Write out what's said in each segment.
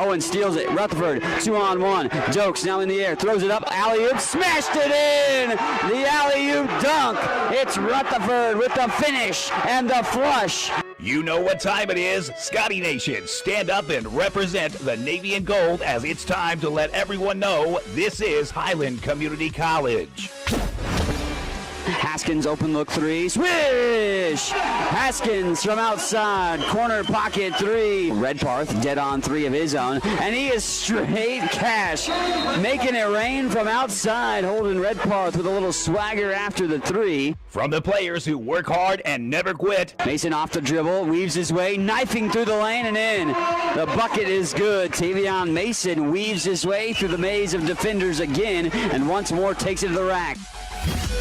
Owen steals it. Rutherford, 2-on-1. Jokes now in the air. Throws it up. Alley-oop. Smashed it in. The alley-oop dunk. It's Rutherford with the finish and the flush. You know what time it is. Scotty Nation, stand up and represent the Navy and Gold as it's time to let everyone know this is Highland Community College. Haskins open look three. Swish! Haskins from outside. Corner pocket three. Redparth dead on three of his own. And he is straight cash. Making it rain from outside. Holden Redparth with a little swagger after the three. From the players who work hard and never quit. Mason off the dribble. Weaves his way. Knifing through the lane and in. The bucket is good. Tavion Mason weaves his way through the maze of defenders again. And once more takes it to the rack.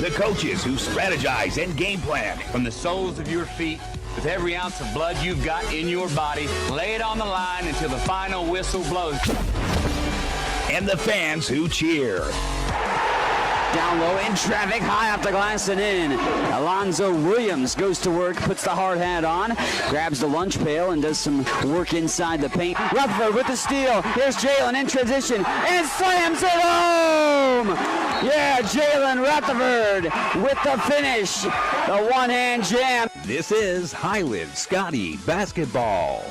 The coaches who strategize and game plan. From the soles of your feet, with every ounce of blood you've got in your body, lay it on the line until the final whistle blows. And the fans who cheer. Down low in traffic, high off the glass and in. Alonzo Williams goes to work, puts the hard hat on, grabs the lunch pail and does some work inside the paint. Rutherford with the steal. Here's Jalen in transition and slams it home. Yeah, Jalen Rutherford with the finish. The one-hand jam. This is Highland Scotty Basketball.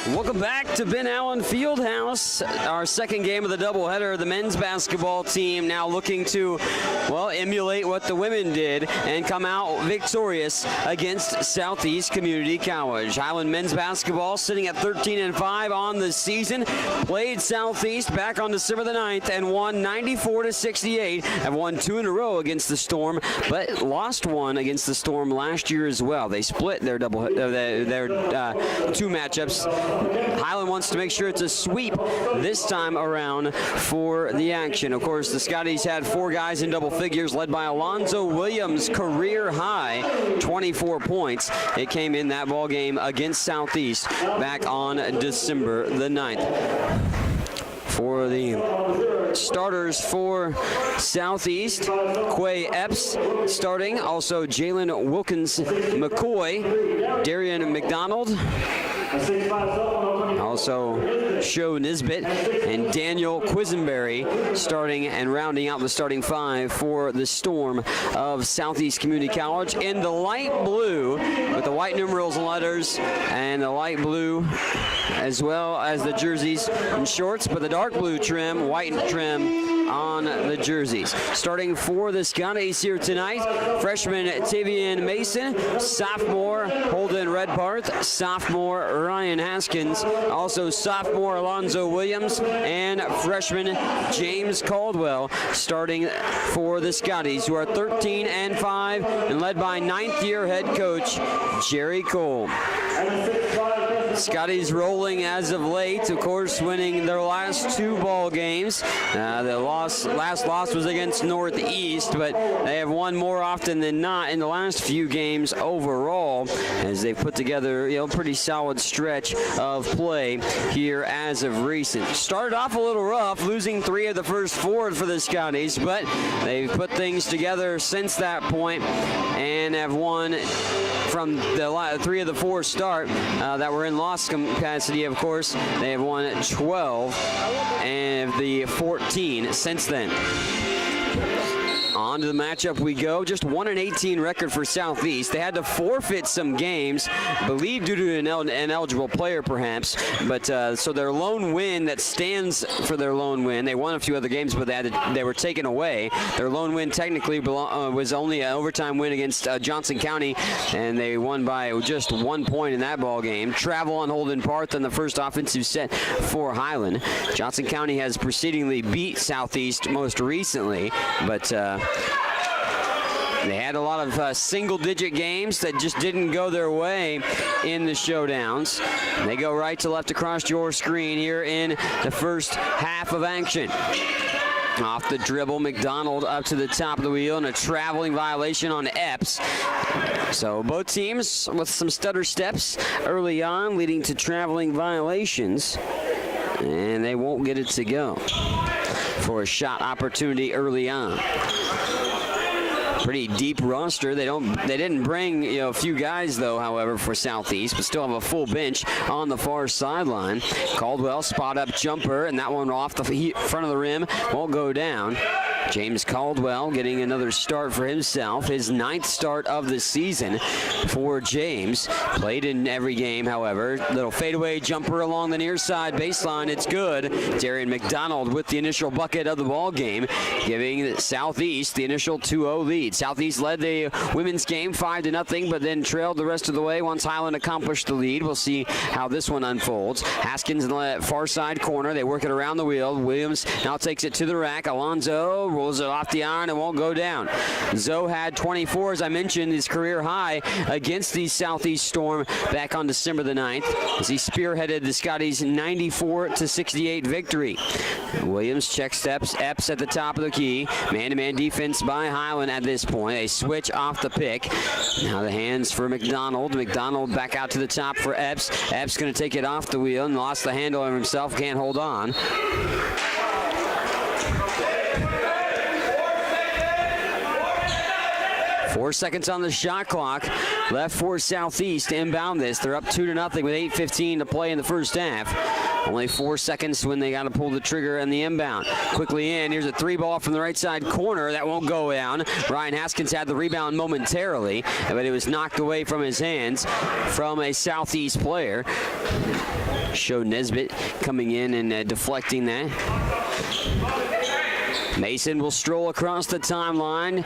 Welcome back to Ben Allen Fieldhouse. Our second game of the doubleheader. The men's basketball team now looking to, well, emulate what the women did and come out victorious against Southeast Community College. Highland men's basketball sitting at 13-5 on the season. Played Southeast back on December the 9th and won 94-68. Have won two in a row against the Storm, but lost one against the Storm last year as well. They split their two matchups. Highland wants to make sure it's a sweep this time around for the action. Of course, the Scotties had four guys in double figures, led by Alonzo Williams, career high, 24 points. It came in that ball game against Southeast back on December the 9th. For the starters for Southeast, Quay Epps starting, also Jalen Wilkins McCoy, Darian McDonald, also Sho Nisbet and Daniel Quisenberry starting and rounding out the starting five for the Storm of Southeast Community College. In the light blue with the white numerals and letters and the light blue as well as the jerseys and shorts, but the dark blue trim, white trim on the jerseys. Starting for the Scotties here tonight, freshman Tavion Mason, sophomore Holden Redparth, sophomore Ryan Haskins, also sophomore Alonzo Williams, and freshman James Caldwell starting for the Scotties, who are 13-5 and led by ninth-year head coach Jerry Cole. Scotties rolling as of late, of course, winning their last two ball games. The last loss was against Northeast, but they have won more often than not in the last few games overall, as they've put together a pretty solid stretch of play here as of recent. Started off a little rough, losing three of the first four for the Scotties, but they've put things together since that point and have won from the three of the four start that were in loss capacity. Of course, they have won 12 and the 14 since then. On to the matchup we go. Just 1-18 record for Southeast. They had to forfeit some games, I believe due to an ineligible player perhaps, but so their lone win that stands for their lone win, they won a few other games, but they were taken away. Their lone win technically was only an overtime win against Johnson County, and they won by just 1 point in that ball game. Travel on Holden Parth in the first offensive set for Highland. Johnson County has precedingly beat Southeast most recently, but they had a lot of single-digit games that just didn't go their way in the showdowns. They go right to left across your screen here in the first half of action. Off the dribble, McDonald up to the top of the wheel, and a traveling violation on Epps. So both teams with some stutter steps early on, leading to traveling violations, and they won't get it to go for a shot opportunity early on. Pretty deep roster. They didn't bring a few guys though, however, for Southeast, but still have a full bench on the far sideline. Caldwell spot up jumper, and that one off the front of the rim won't go down. James Caldwell getting another start for himself, his 9th start of the season for James. Played in every game, however. Little fadeaway jumper along the near side baseline. It's good. Darian McDonald with the initial bucket of the ball game, giving Southeast the initial 2-0 lead. Southeast led the women's game 5-0, but then trailed the rest of the way once Highland accomplished the lead. We'll see how this one unfolds. Haskins in the far side corner. They work it around the wheel. Williams now takes it to the rack. Alonzo rolls it off the iron and won't go down. Zoe had 24, as I mentioned, his career high against the Southeast Storm back on December the 9th as he spearheaded the Scotties' 94-68 victory. Williams checks steps, Epps at the top of the key. Man-to-man defense by Highland at this point. A switch off the pick. Now the hands for McDonald. McDonald back out to the top for Epps. Epps going to take it off the wheel and lost the handle of himself. Can't hold on. 4 seconds on the shot clock left for Southeast to inbound this. They're up 2-0 with 8:15 to play in the first half. Only 4 seconds when they got to pull the trigger and the inbound. Quickly in. Here's a 3-ball from the right side corner. That won't go down. Ryan Haskins had the rebound momentarily, but it was knocked away from his hands from a Southeast player. Show Nesbitt coming in and deflecting that. Mason will stroll across the timeline.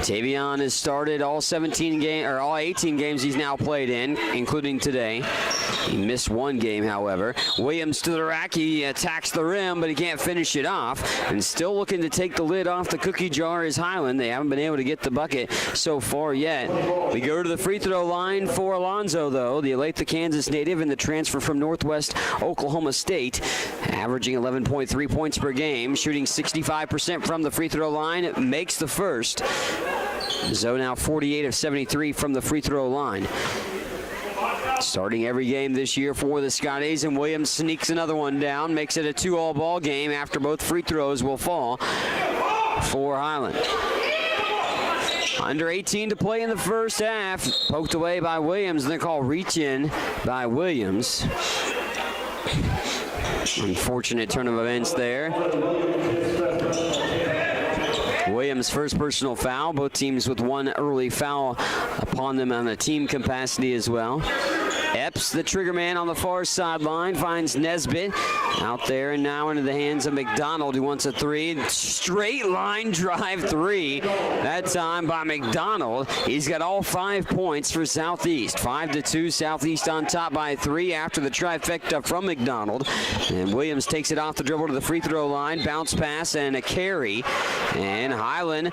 Tavion has started all 18 games he's now played in, including today. He missed one game, however. Williams to the rack. He attacks the rim, but he can't finish it off. And still looking to take the lid off the cookie jar is Highland. They haven't been able to get the bucket so far yet. We go to the free throw line for Alonzo, though, the Olathe, Kansas native and the transfer from Northwest Oklahoma State, averaging 11.3 points per game, shooting 65% from the free throw line, makes the first. Zoe now 48 of 73 from the free throw line. Starting every game this year for the Scotties, and Williams sneaks another one down, makes it a 2-all ball game after both free throws will fall for Highland. Under 18 to play in the first half. Poked away by Williams, and they call reach in by Williams. Unfortunate turn of events there. Williams' first personal foul. Both teams with one early foul upon them on a team capacity as well. Epps, the trigger man on the far sideline, finds Nesbitt out there and now into the hands of McDonald, who wants a three. Straight line drive three. That time by McDonald. He's got all 5 points for Southeast. 5-2, Southeast on top by 3 after the trifecta from McDonald. And Williams takes it off the dribble to the free throw line. Bounce pass and a carry. And Highland,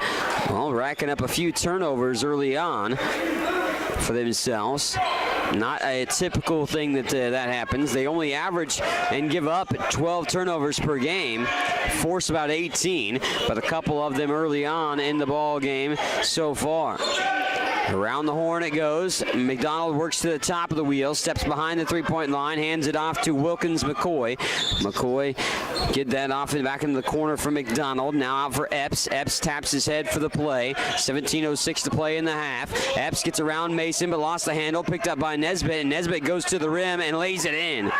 well, racking up a few turnovers early on for themselves. Not a typical thing that happens. They only average and give up 12 turnovers per game, force about 18, but a couple of them early on in the ball game so far. Around the horn it goes. McDonald works to the top of the wheel, steps behind the three-point line, hands it off to Wilkins McCoy. McCoy get that off and back into the corner for McDonald. Now out for Epps. Epps taps his head for the play. 17:06 to play in the half. Epps gets around Mason but lost the handle. Picked up by Nesbitt, and Nesbitt goes to the rim and lays it in.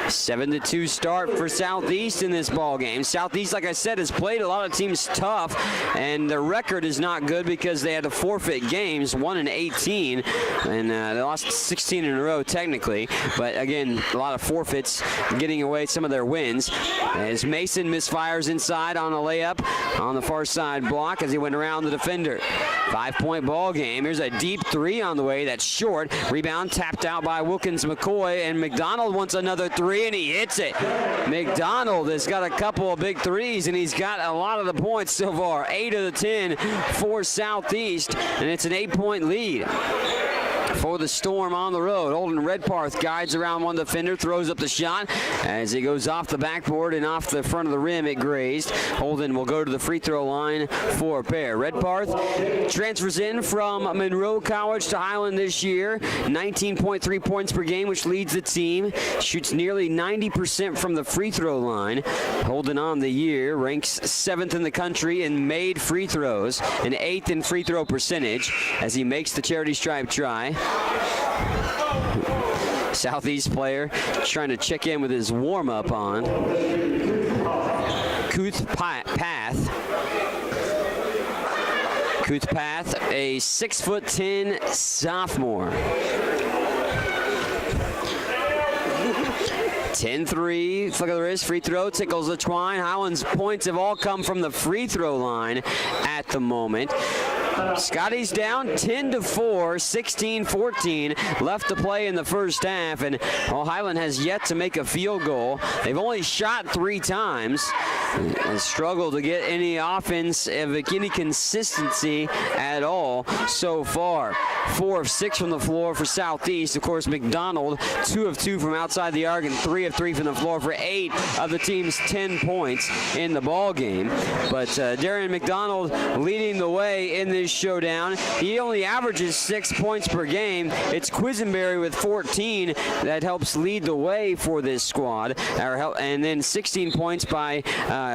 7-2 start for Southeast in this ball game. Southeast, like I said, has played a lot of teams tough, and their record is not good because they had to forfeit games. 1-18, and they lost 16 in a row technically, but again, a lot of forfeits getting away some of their wins. As Mason misfires inside on a layup on the far side block as he went around the defender. 5-point ball game. Here's a deep three on the way. That's short. Rebound tapped out by Wilkins McCoy, and McDonald wants another three, and he hits it. McDonald has got a couple of big threes, and he's got a lot of the points so far. 8 of the 10 for Southeast, and it's an 8-point lead. for the Storm on the road. Holden Redparth guides around one defender, throws up the shot as it goes off the backboard and off the front of the rim. It grazed. Holden will go to the free throw line for a pair. Redparth transfers in from Monroe College to Highland this year. 19.3 points per game, which leads the team. Shoots nearly 90% from the free throw line. Holden on the year ranks 7th in the country in made free throws and 8th in free throw percentage as he makes the charity stripe try. Southeast player trying to check in with his warm-up on. Kuth Path, a 6'10" sophomore. 10-3, flick of the wrist, free throw, tickles the twine. Highland's points have all come from the free throw line at the moment. Scotty's down 10-4, 16-14 left to play in the first half, and Highland has yet to make a field goal. They've only shot 3 times and struggled to get any offense of any consistency at all so far. 4 of 6 from the floor for Southeast. Of course, McDonald 2 of 2 from outside the arc and 3 of 3 from the floor for 8 of the team's 10 points in the ball game. But Darian McDonald leading the way in this showdown. He only averages 6 points per game. It's Quisenberry with 14 that helps lead the way for this squad. And then 16 points by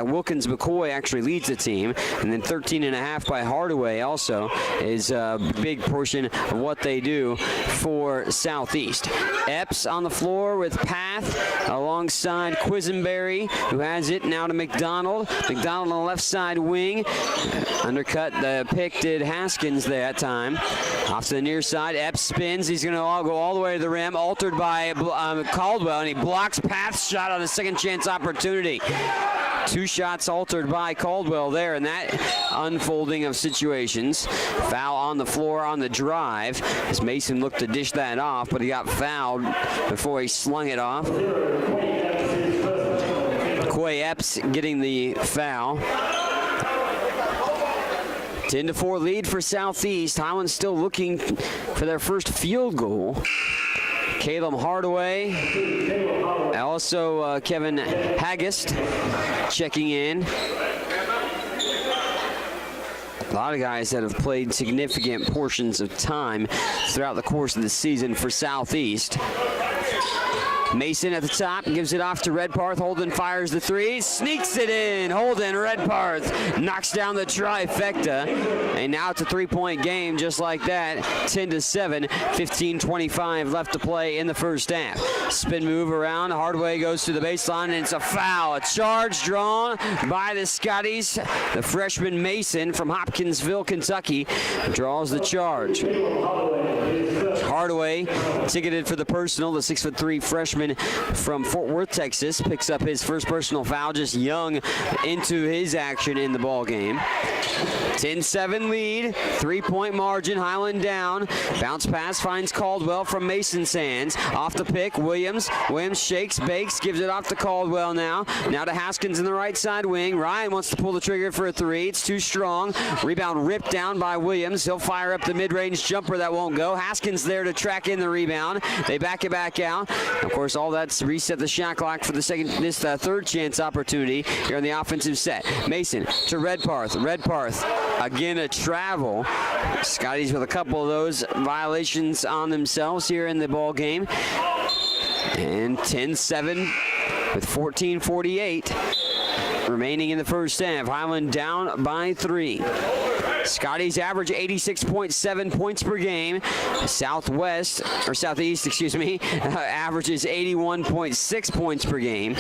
Wilkins McCoy actually leads the team. And then 13.5 by Hardaway also is a big portion of what they do for Southeast. Epps on the floor with Path alongside Quisenberry, who has it now to McDonald. McDonald on the left side wing. Undercut the pick did Haskins there that time. Off to the near side, Epps spins. He's going to go all the way to the rim, altered by Caldwell, and he blocks Path's shot on a second chance opportunity. 2 shots altered by Caldwell there in that unfolding of situations. Foul on the floor on the drive as Mason looked to dish that off, but he got fouled before he slung it off. Quay Epps getting the foul. 10-4 lead for Southeast. Highland still looking for their first field goal. Caleb Hardaway, also Kevin Haggist checking in. A lot of guys that have played significant portions of time throughout the course of the season for Southeast. Mason at the top, gives it off to Redparth. Holden fires the 3, sneaks it in. Holden, Redparth knocks down the trifecta. And now it's a 3-point game just like that. 10-7, 15:25 left to play in the first half. Spin move around. Hardaway goes to the baseline, and it's a foul. A charge drawn by the Scotties. The freshman Mason from Hopkinsville, Kentucky, draws the charge. Hardaway ticketed for the personal. The 6'3" freshman from Fort Worth, Texas, picks up his first personal foul, just young into his action in the ball game. 10-7 lead, 3-point margin, Highland down. Bounce pass finds Caldwell from Mason's hands. Off the pick, Williams. Williams shakes, bakes, gives it off to Caldwell now. Now to Haskins in the right side wing. Ryan wants to pull the trigger for a 3. It's too strong. Rebound ripped down by Williams. He'll fire up the mid-range jumper that won't go. Haskins there to track in the rebound. They back it back out. Of course, all that's reset the shot clock for the third chance opportunity here on the offensive set. Mason to Redparth. Redparth again a travel. Scotties with a couple of those violations on themselves here in the ball game. And 10-7 with 14:48 remaining in the first half. Highland down by 3. Scotties average 86.7 points per game. Southeast, averages 81.6 points per game.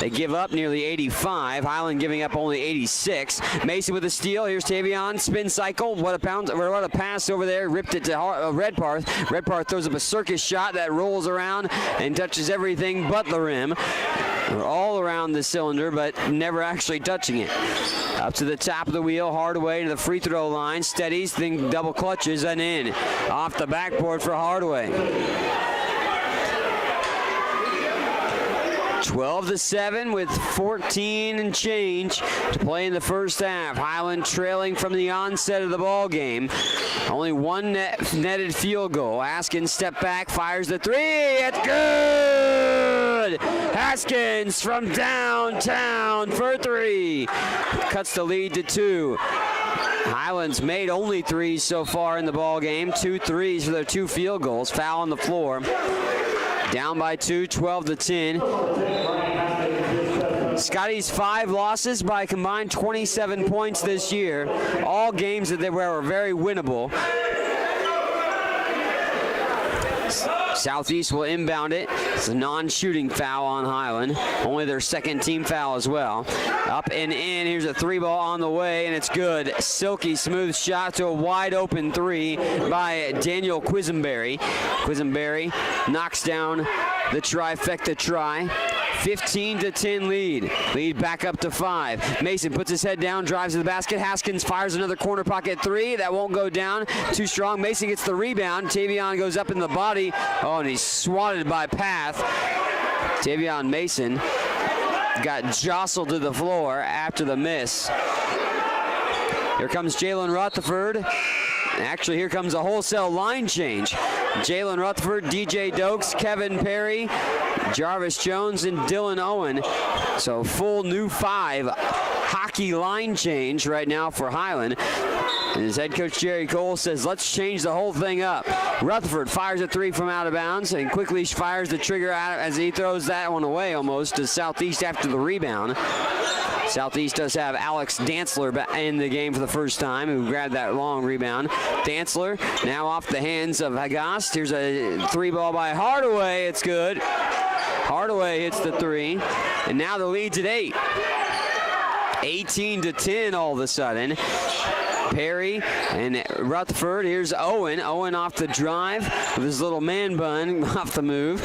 They give up nearly 85. Highland giving up only 86. Mason with a steal. Here's Tavion. Spin cycle. What a pass over there. Ripped it to Redparth. Redparth throws up a circus shot that rolls around and touches everything but the rim. We're all around the cylinder, but never actually touching it. Up to the top of the wheel, Hardaway to the free throw line, steadies, then double clutches and in. Off the backboard for Hardaway. 12-7 with 14 and change to play in the first half. Highland trailing from the onset of the ball game. Only one netted field goal. Haskins step back, fires the three. It's good! Haskins from downtown for three. Cuts the lead to 2. Highland's made only 3 so far in the ball game. 2 threes for their 2 field goals. Foul on the floor. Down by 2, 12-10. Scotty's 5 losses by a combined 27 points this year. All games that they were very winnable. Southeast will inbound it. It's a non-shooting foul on Highland. Only their second team foul as well. Up and in. Here's a 3-ball on the way, and it's good. Silky smooth shot to a wide open 3 by Daniel Quisenberry. Quisenberry knocks down the trifecta try. 15-10 lead. Lead back up to 5. Mason puts his head down, drives to the basket. Haskins fires another corner pocket 3. That won't go down. Too strong. Mason gets the rebound. Tavion goes up in the body. Oh, and he's swatted by Path. Tavion Mason got jostled to the floor after the miss. Here comes Jalen Rutherford. Actually, here comes a wholesale line change. Jalen Rutherford, DJ Dokes, Kevin Perry, Jarvis Jones, and Dylan Owen. So full new 5 hockey line change right now for Highland. And his head coach Jerry Cole says, let's change the whole thing up. Rutherford fires a 3 from out of bounds and quickly fires the trigger out as he throws that one away almost to Southeast after the rebound. Southeast does have Alex Dantzler in the game for the first time, who grabbed that long rebound. Dantzler now off the hands of Hagast. Here's a 3-ball by Hardaway. It's good. Hardaway hits the 3. And now the lead's at 8. 18-10 all of a sudden. Perry and Rutherford. Here's Owen. Owen off the drive with his little man bun off the move.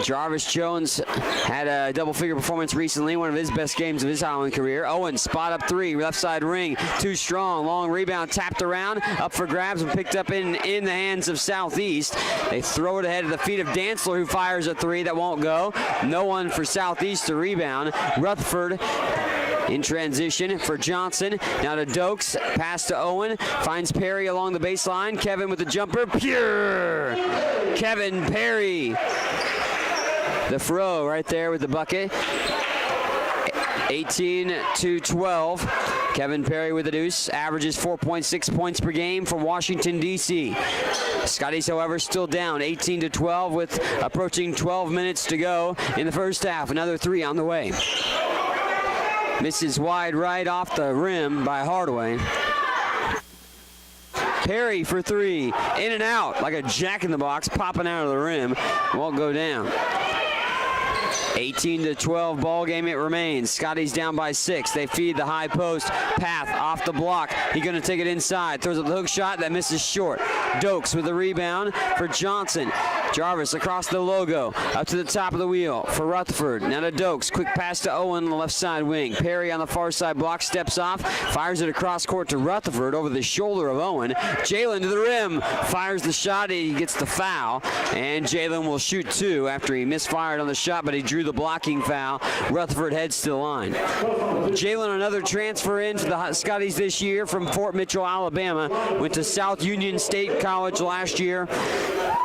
Jarvis Jones had a double-figure performance recently, one of his best games of his Highland career. Owen, spot up 3, left side ring, too strong, long rebound, tapped around, up for grabs and picked up in the hands of Southeast. They throw it ahead of the feet of Dantzler, who fires a 3 that won't go. No one for Southeast to rebound. Rutherford in transition for Johnson. Now to Dokes, pass to Owen, finds Perry along the baseline. Kevin with the jumper, pure! Kevin Perry. The throw right there with the bucket. 18-12. Kevin Perry with the deuce. Averages 4.6 points per game for Washington, D.C. Scotties, however, still down 18-12 with approaching 12 minutes to go in the first half. Another 3 on the way. Misses wide right off the rim by Hardaway. Perry for 3. In and out like a jack-in-the-box, popping out of the rim. Won't go down. 18-12 ball game it remains. Scotty's down by 6. They feed the high post. Path off the block. He's going to take it inside. Throws up the hook shot that misses short. Dokes with the rebound for Johnson. Jarvis across the logo. Up to the top of the wheel for Rutherford. Now to Dokes. Quick pass to Owen on the left side wing. Perry on the far side block. Steps off. Fires it across court to Rutherford over the shoulder of Owen. Jalen to the rim. Fires the shot. He gets the foul. And Jalen will shoot 2 after he misfired on the shot, but he drew the blocking foul. Rutherford heads to the line. Jalen, another transfer in for the Scotties this year from Fort Mitchell, Alabama. Went to South Union State College last year.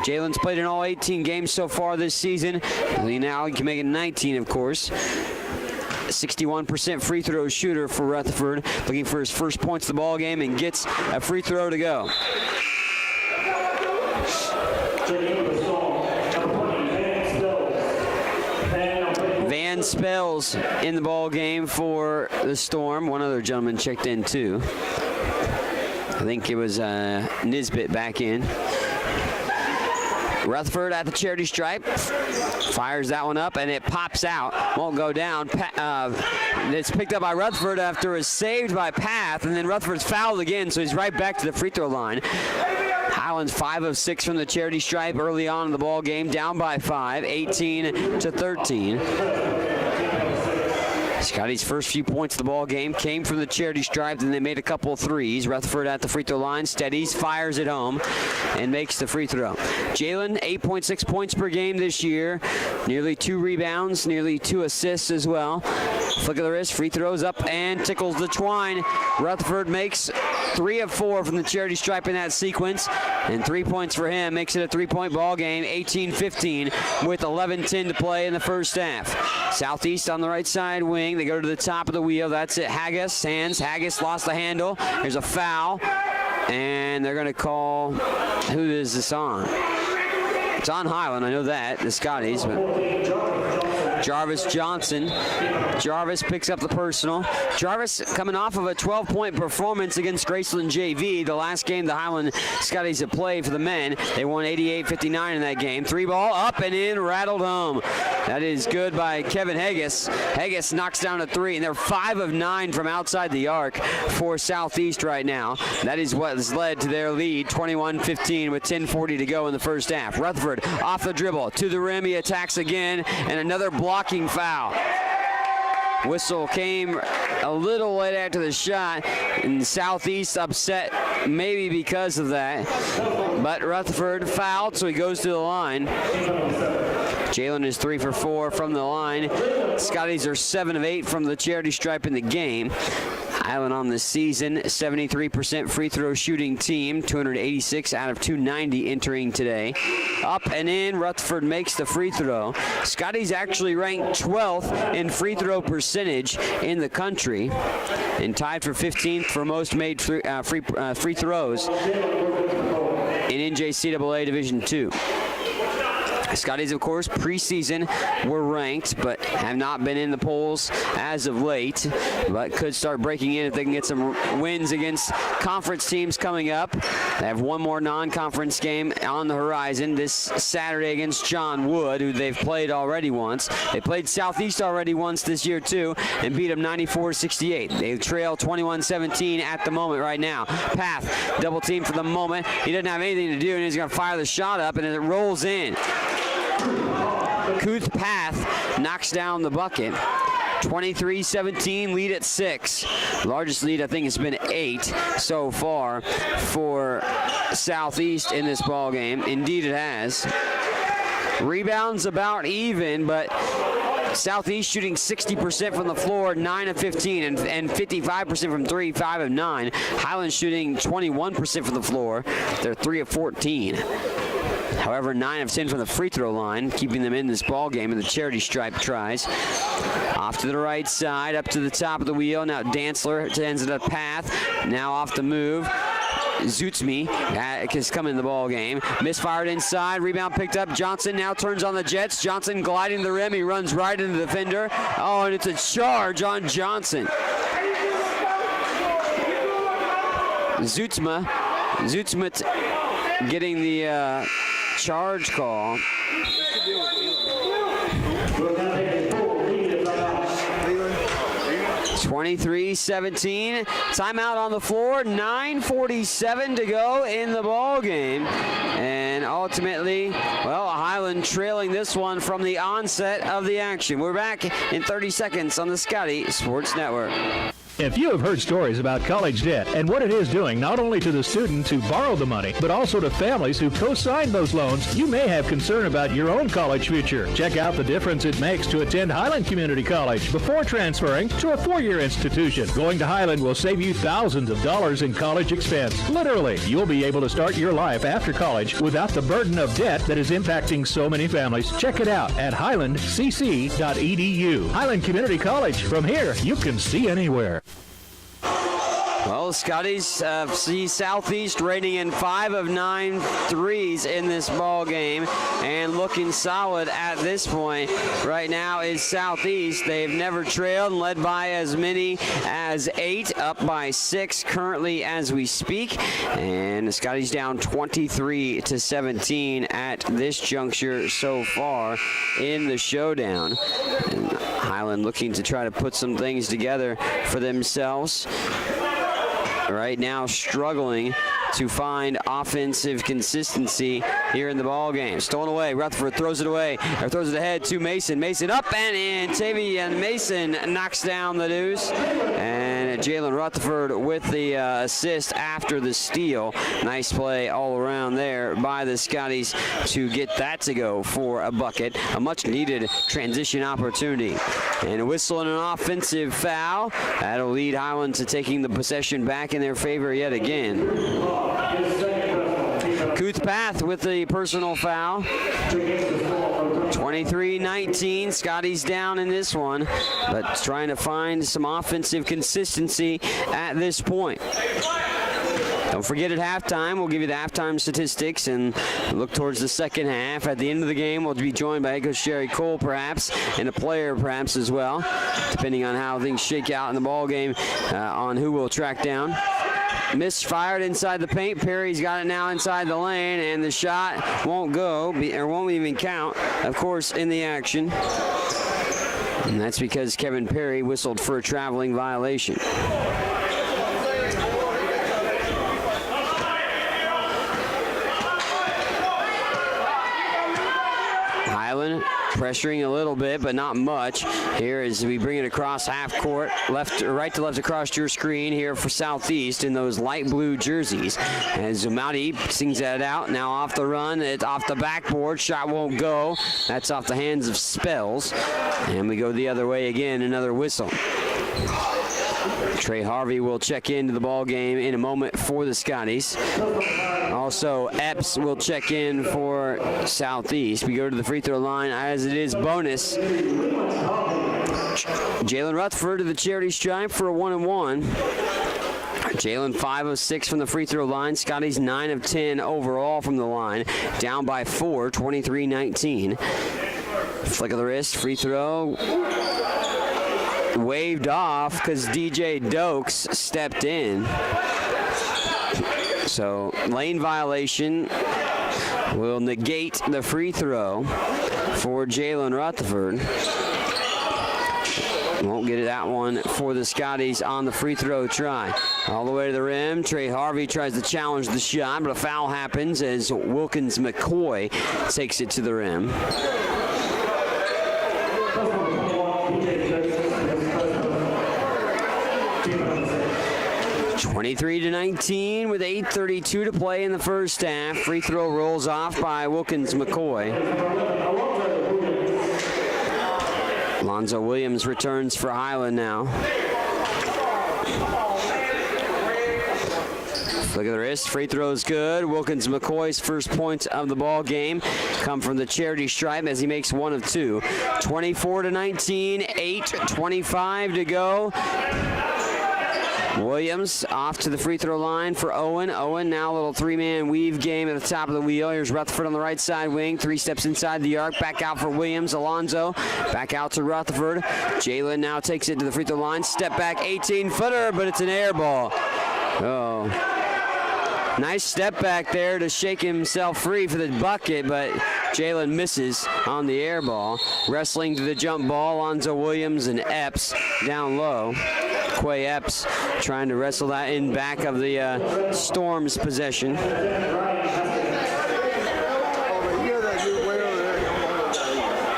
Jalen's played in all 18 games so far this season. Now he can make it 19, of course. 61% free throw shooter for Rutherford. Looking for his first points of the ball game and gets a free throw to go. Van Spells in the ball game for the Storm. One other gentleman checked in too. I think it was Nisbet back in. Rutherford at the charity stripe. Fires that one up and it pops out. Won't go down. It's picked up by Rutherford after it was saved by Path, and then Rutherford's fouled again, so he's right back to the free throw line. Highland's 5 of 6 from the charity stripe early on in the ball game, down by 5, 18-13. Scotty's first few points of the ball game came from the charity stripe, then they made a couple of threes. Rutherford at the free throw line, steadies, fires it home, and makes the free throw. Jalen, 8.6 points per game this year, nearly 2 rebounds, nearly 2 assists as well. Flick of the wrist, free throws up and tickles the twine. Rutherford makes 3 of 4 from the charity stripe in that sequence, and 3 points for him makes it a 3-point ball game, 18-15 with 11:10 to play in the first half. Southeast on the right side wing. They go to the top of the wheel. That's it. Haggis, hands. Haggis lost the handle. There's a foul. And they're going to call, who is this on? It's on Highland. I know that, the Scotties. But Jarvis Johnson. Jarvis picks up the personal. Jarvis coming off of a 12-point performance against Graceland JV. The last game the Highland Scotties have played for the men. They won 88-59 in that game. 3-ball up and in, rattled home. That is good by Kevin Haggis. Haggis knocks down a 3, and they're 5 of 9 from outside the arc for Southeast right now. That is what has led to their lead, 21-15 with 10:40 to go in the first half. Rutherford off the dribble to the rim. He attacks again, and another blocking foul. Whistle came a little late after the shot, and Southeast upset maybe because of that. But Rutherford fouled, so he goes to the line. Jalen is 3 for 4 from the line. Scotties are 7 of 8 from the charity stripe in the game. Highland on the season, 73% free throw shooting team, 286 out of 290 entering today. Up and in, Rutherford makes the free throw. Scotty's actually ranked 12th in free throw percentage in the country and tied for 15th for most made free throws in NJCAA Division II. Scotties, of course, preseason were ranked, but have not been in the polls as of late, but could start breaking in if they can get some wins against conference teams coming up. They have one more non-conference game on the horizon this Saturday against John Wood, who they've played already once. They played Southeast already once this year, too, and beat them 94-68. They trail 21-17 at the moment right now. Path, double team for the moment. He doesn't have anything to do, and he's going to fire the shot up, and it rolls in. Kuth Path knocks down the bucket. 23-17, lead at 6. Largest lead, I think, has been 8 so far for Southeast in this ball game. Indeed, it has. Rebounds about even, but Southeast shooting 60% from the floor, 9 of 15, and 55% from 3, 5 of 9. Highland shooting 21% from the floor. They're 3 of 14. However, 9 of 10 from the free throw line, keeping them in this ball game, and the charity stripe tries. Off to the right side, up to the top of the wheel. Now Dantzler ends it a path. Now off the move. Zutzme has come in the ball game. Misfired inside. Rebound picked up. Johnson now turns on the Jets. Johnson gliding the rim. He runs right into the defender. Oh, and it's a charge on Johnson. Zutzme getting the charge call. 23-17. Timeout on the floor. 9:47 to go in the ball game. And ultimately, well, Highland trailing this one from the onset of the action. We're back in 30 seconds on the Scotty Sports Network. If you have heard stories about college debt and what it is doing not only to the student who borrowed the money, but also to families who co-signed those loans, you may have concern about your own college future. Check out the difference it makes to attend Highland Community College before transferring to a 4-year institution. Going to Highland will save you thousands of dollars in college expense. Literally, you'll be able to start your life after college without the burden of debt that is impacting so many families. Check it out at highlandcc.edu. Highland Community College. From here, you can see anywhere. Well, Scotties see Southeast rating in 5 of 9 threes in this ball game, and looking solid at this point right now is Southeast. They've never trailed and led by as many as 8, up by 6 currently as we speak, and the Scotties down 23-17 at this juncture so far in the showdown. And Highland looking to try to put some things together for themselves. Right now struggling to find offensive consistency here in the ball game. Stolen away. Rutherford throws it away, or throws it ahead to Mason. Mason up and in. Tavian Mason knocks down the deuce. And Jalen Rutherford with the assist after the steal. Nice play all around there by the Scotties to get that to go for a bucket. A much needed transition opportunity. And a whistle and an offensive foul. That'll lead Highland to taking the possession back in their favor yet again. Kuth Path with the personal foul. 23-19. Scotty's down in this one, but trying to find some offensive consistency at this point. Don't forget at halftime, we'll give you the halftime statistics and look towards the second half. At the end of the game, we'll be joined by head coach Sherry Cole, perhaps, and a player, perhaps, as well, depending on how things shake out in the ball game on who we'll track down. Misfired inside the paint. Perry's got it now inside the lane, and the shot won't go, or won't even count, of course, in the action. And that's because Kevin Perry whistled for a traveling violation. Highland pressuring a little bit, but not much. Here as we bring it across half court, right to left across your screen here for Southeast in those light blue jerseys. And Zumati sings that out. Now off the run, it's off the backboard. Shot won't go. That's off the hands of Spells. And we go the other way again, another whistle. Trey Harvey will check into the ball game in a moment for the Scotties. Also, Epps will check in for Southeast. We go to the free throw line as it is bonus. Jalen Rutherford to the charity stripe for a 1-and-1. Jalen 5 of 6 from the free throw line. Scotties 9 of 10 overall from the line. Down by 4, 23-19. Flick of the wrist, free throw. Waved off because DJ Dokes stepped in. So lane violation will negate the free throw for Jalen Rutherford. Won't get that one for the Scotties on the free throw try. All the way to the rim. Trey Harvey tries to challenge the shot, but a foul happens as Wilkins McCoy takes it to the rim. 23-19 with 8:32 to play in the first half. Free throw rolls off by Wilkins McCoy. Alonzo Williams returns for Highland now. Flick of the wrist, free throw's good. Wilkins McCoy's first points of the ball game come from the charity stripe as he makes 1 of 2. 24-19, 8:25 to go. Williams off to the free throw line for Owen. Owen now a little three-man weave game at the top of the wheel. Here's Rutherford on the right side wing. 3 steps inside the arc. Back out for Williams. Alonzo back out to Rutherford. Jalen now takes it to the free throw line. Step back 18-footer, but it's an air ball. Oh. Nice step back there to shake himself free for the bucket, but Jalen misses on the air ball. Wrestling to the jump ball, Alonzo Williams and Epps down low. Quay Epps trying to wrestle that in back of the Storm's possession.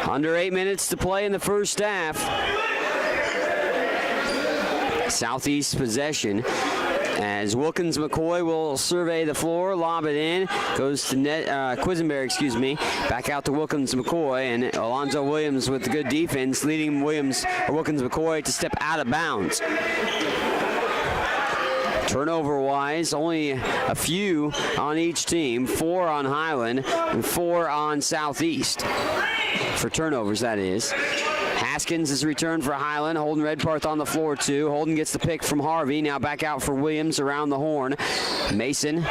Under 8 minutes to play in the first half. Southeast possession. As Wilkins McCoy will survey the floor, lob it in, goes to Quisenberry, back out to Wilkins McCoy, and Alonzo Williams with good defense, leading Wilkins McCoy to step out of bounds. Turnover-wise, only a few on each team, 4 on Highland and 4 on Southeast. For turnovers, that is. Haskins is returned for Highland. Holden Redparth on the floor, too. Holden gets the pick from Harvey. Now back out for Williams around the horn. Mason.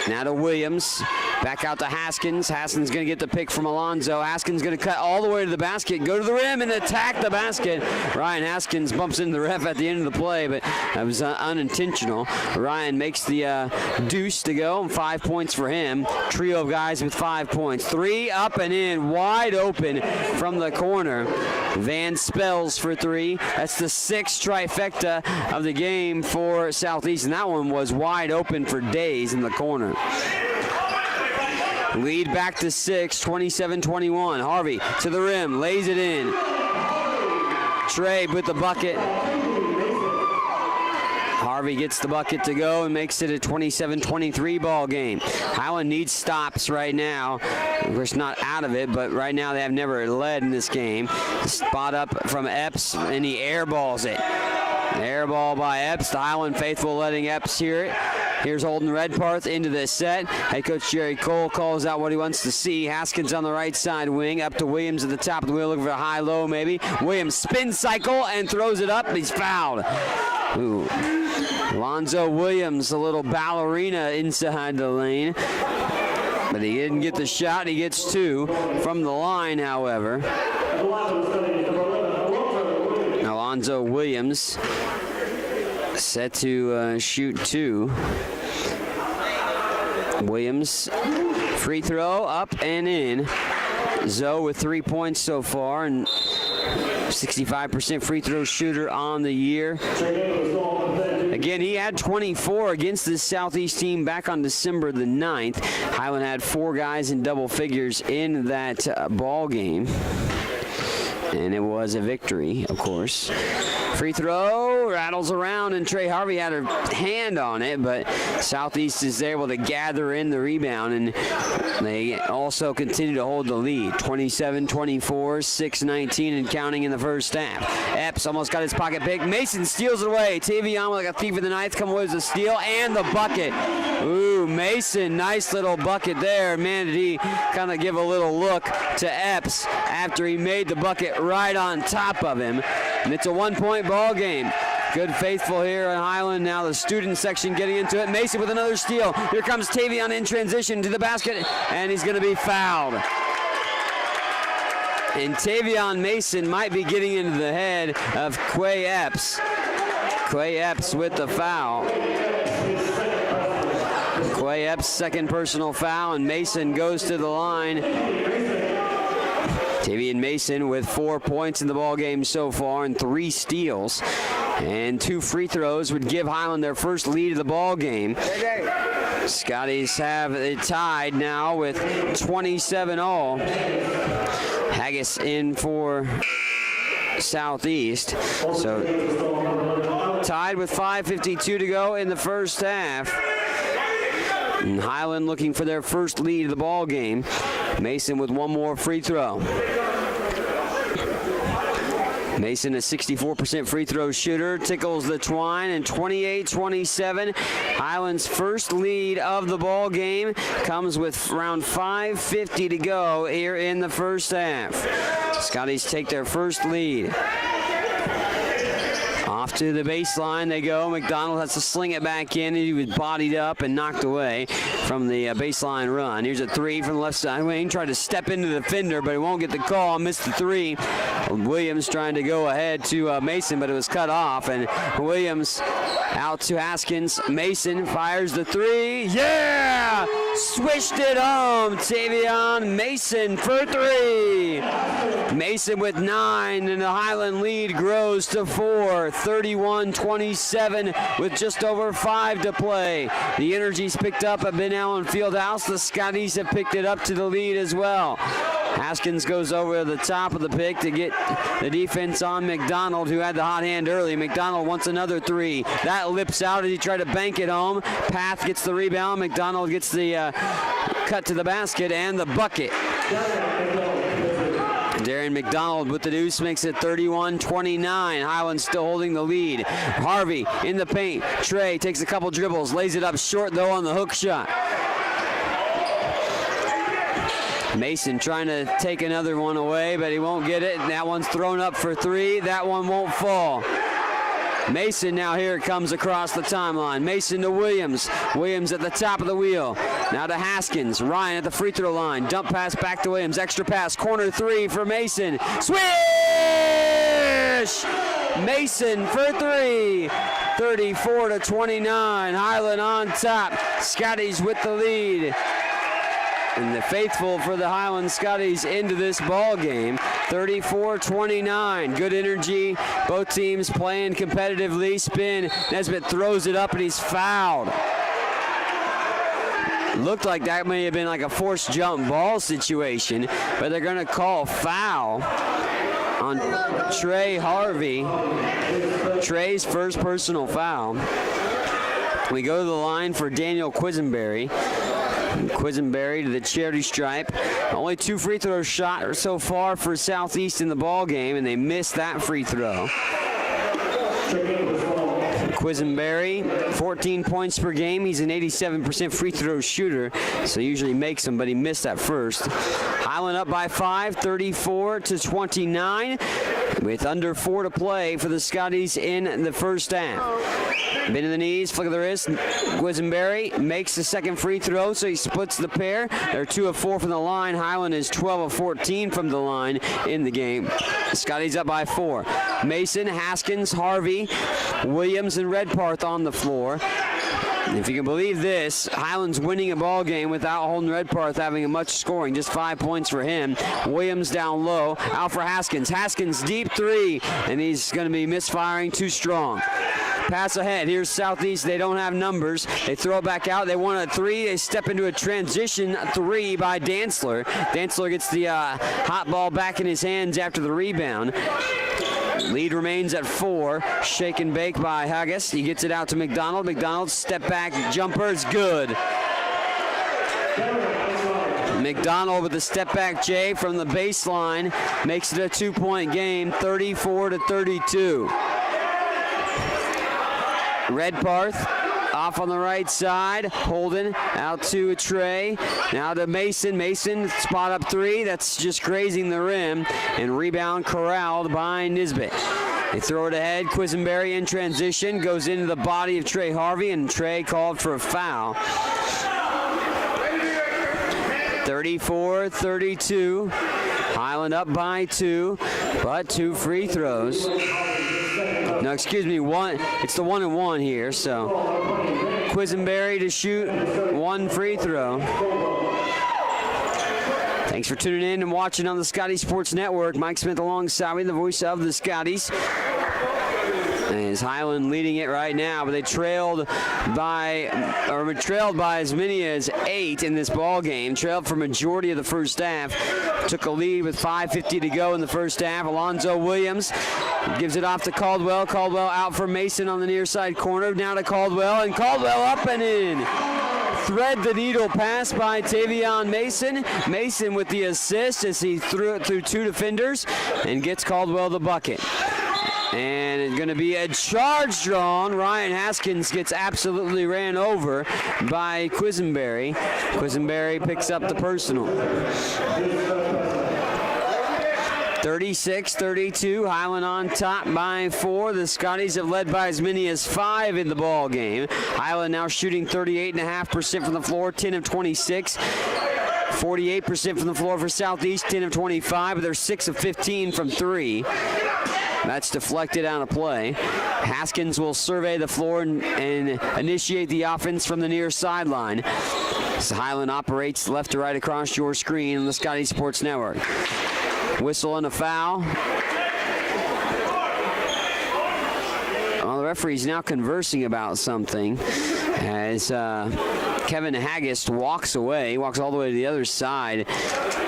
Now to Williams. Back out to Haskins. Haskins going to get the pick from Alonzo. Haskins going to cut all the way to the basket, go to the rim, and attack the basket. Ryan Haskins bumps into the ref at the end of the play, but that was unintentional. Ryan makes the deuce to go, and 5 points for him. Trio of guys with 5 points. 3 up and in, wide open from the corner. Van Spells for 3. That's the 6th trifecta of the game for Southeast, and that one was wide open for days in the corner. Lead back to 6, 27-21. Harvey to the rim, lays it in. Trey with the bucket. Harvey gets the bucket to go and makes it a 27-23 ball game. Highland needs stops right now. Of course, not out of it, but right now they have never led in this game. Spot up from Epps, and he airballs it. Air ball by Epps. The Highland faithful letting Epps hear it. Here's Holden Redparth into the set. Head coach Jerry Cole calls out what he wants to see. Haskins on the right side wing. Up to Williams at the top of the wheel, looking for a high-low maybe. Williams spin cycle and throws it up. He's fouled. Ooh. Lonzo Williams, a little ballerina inside the lane. But he didn't get the shot. He gets 2 from the line, however. Alonzo Williams set to shoot 2. Williams, free throw, up and in. Zoe with 3 points so far, and 65% free throw shooter on the year. Again, he had 24 against this Southeast team back on December the 9th. Highland had 4 guys in double figures in that ball game. And it was a victory, of course. Free throw rattles around, and Trey Harvey had a hand on it, but Southeast is able to gather in the rebound, and they also continue to hold the lead. 27-24, 6:19 and counting in the first half. Epps almost got his pocket pick. Mason steals it away. Tavion like a thief in the ninth, come away with a steal and the bucket. Ooh, Mason, nice little bucket there. Man, did he kind of give a little look to Epps after he made the bucket right on top of him. And it's a 1-point ball game. Good faithful here in Highland. Now the student section getting into it. Mason with another steal. Here comes Tavion in transition to the basket, and he's going to be fouled. And Tavion Mason might be getting into the head of Quay Epps. Quay Epps with the foul. Quay Epps' second personal foul, and Mason goes to the line. Tavion Mason with 4 points in the ball game so far and 3 steals. And 2 free throws would give Highland their first lead of the ball game. Scotties have it tied now with 27 all. Haggis in for Southeast. So tied with 5:52 to go in the first half. And Highland looking for their first lead of the ball game. Mason with 1 more free throw. Mason, a 64% free throw shooter, tickles the twine, and 28-27. Highland's first lead of the ball game comes with around 5:50 to go here in the first half. Scotties take their first lead. Off to the baseline they go. McDonald has to sling it back in. He was bodied up and knocked away from the baseline run. Here's a 3 from the left side. Wayne tried to step into the defender, but he won't get the call. Missed the 3. Williams trying to go ahead to Mason, but it was cut off. And Williams out to Haskins. Mason fires the 3. Yeah! Swished it home. Tavion Mason for 3. Mason with 9, and the Highland lead grows to 4. 31-27 with just over 5 to play. The energy's picked up at Ben Allen Fieldhouse. The Scotties have picked it up to the lead as well. Haskins goes over the top of the pick to get the defense on McDonald, who had the hot hand early. McDonald wants another 3. That lips out as he tried to bank it home. Path gets the rebound. McDonald gets the cut to the basket and the bucket. Darren McDonald with the deuce makes it 31-29. Highland still holding the lead. Harvey in the paint. Trey takes a couple dribbles, lays it up short though on the hook shot. Mason trying to take another one away, but he won't get it. And that one's thrown up for 3. That one won't fall. Mason now here comes across the timeline. Mason to Williams. Williams at the top of the wheel. Now to Haskins. Ryan at the free throw line. Dump pass back to Williams. Extra pass. Corner 3 for Mason. Swish! Mason for 3. 34-29. Highland on top. Scotties with the lead. And the faithful for the Highland Scotties into this ball game. 34-29. Good energy. Both teams playing competitively. Spin. Nesbitt throws it up and he's fouled. Looked like that may have been like a forced jump ball situation, but they're going to call foul on Trey Harvey. Trey's first personal foul. We go to the line for Daniel Quisenberry. Quisenberry to the charity stripe. Only 2 free throws shot so far for Southeast in the ball game, and they missed that free throw. Quisenberry, 14 points per game. He's an 87% free throw shooter, so he usually makes them, but he missed that first. Highland up by 5, 34-29, with under 4 to play for the Scotties in the first half. Bend to the knees, flick of the wrist. Quisenberry makes the second free throw, so he splits the pair. They're 2 of 4 from the line. Highland is 12 of 14 from the line in the game. Scotties up by 4. Mason, Haskins, Harvey, Williams, and Redparth on the floor. If you can believe this, Highland's winning a ball game without Holden Redparth having a much scoring, just 5 points for him. Williams down low, out for Haskins. Haskins deep 3, and he's going to be misfiring too strong. Pass ahead. Here's Southeast. They don't have numbers. They throw it back out. They want a 3. They step into a transition 3 by Dantzler. Dantzler gets the hot ball back in his hands after the rebound. Lead remains at 4. Shake and bake by Haggis. He gets it out to McDonald. McDonald step back jumper is good. McDonald with the step back J from the baseline makes it a 2-point game, 34-32. Redparth off on the right side. Holden out to Trey. Now to Mason. Mason spot up 3. That's just grazing the rim. And rebound corralled by Nisbet. They throw it ahead. Quisenberry in transition. Goes into the body of Trey Harvey. And Trey called for a foul. 34-32. Highland up by 2. But 2 free throws. No, excuse me, 1. It's the 1-and-1 here, so Quisenberry to shoot 1 free throw. Thanks for tuning in and watching on the Scotty Sports Network. Mike Smith alongside me, the voice of the Scotties. As Highland leading it right now, but they trailed by as many as 8 in this ball game. Trailed for majority of the first half. Took a lead with 5:50 to go in the first half. Alonzo Williams gives it off to Caldwell. Caldwell out for Mason on the near side corner. Now to Caldwell, and Caldwell up and in. Thread the needle pass by Tavion Mason. Mason with the assist as he threw it through 2 defenders and gets Caldwell the bucket. And it's going to be a charge drawn. Ryan Haskins gets absolutely ran over by Quisenberry. Quisenberry picks up the personal. 36-32, Highland on top by 4. The Scotties have led by as many as 5 in the ball game. Highland now shooting 38.5% from the floor, 10 of 26. 48% from the floor for Southeast, 10 of 25, but they're 6 of 15 from 3. That's deflected out of play. Haskins will survey the floor and initiate the offense from the near sideline. So Highland operates left to right across your screen on the Scotty Sports Network. Whistle and a foul. Well, the referee's now conversing about something as Kevin Haggis walks away. He walks all the way to the other side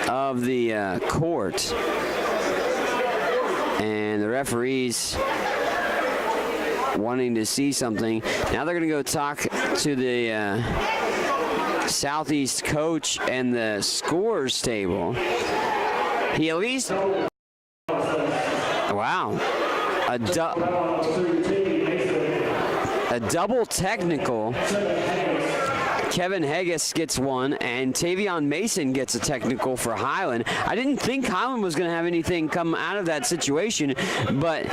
of the court. And the referee's wanting to see something. Now they're going to go talk to the Southeast coach and the scores table. He at least... Wow. A double technical. Kevin Haggis gets one, and Tavion Mason gets a technical for Highland. I didn't think Highland was going to have anything come out of that situation, but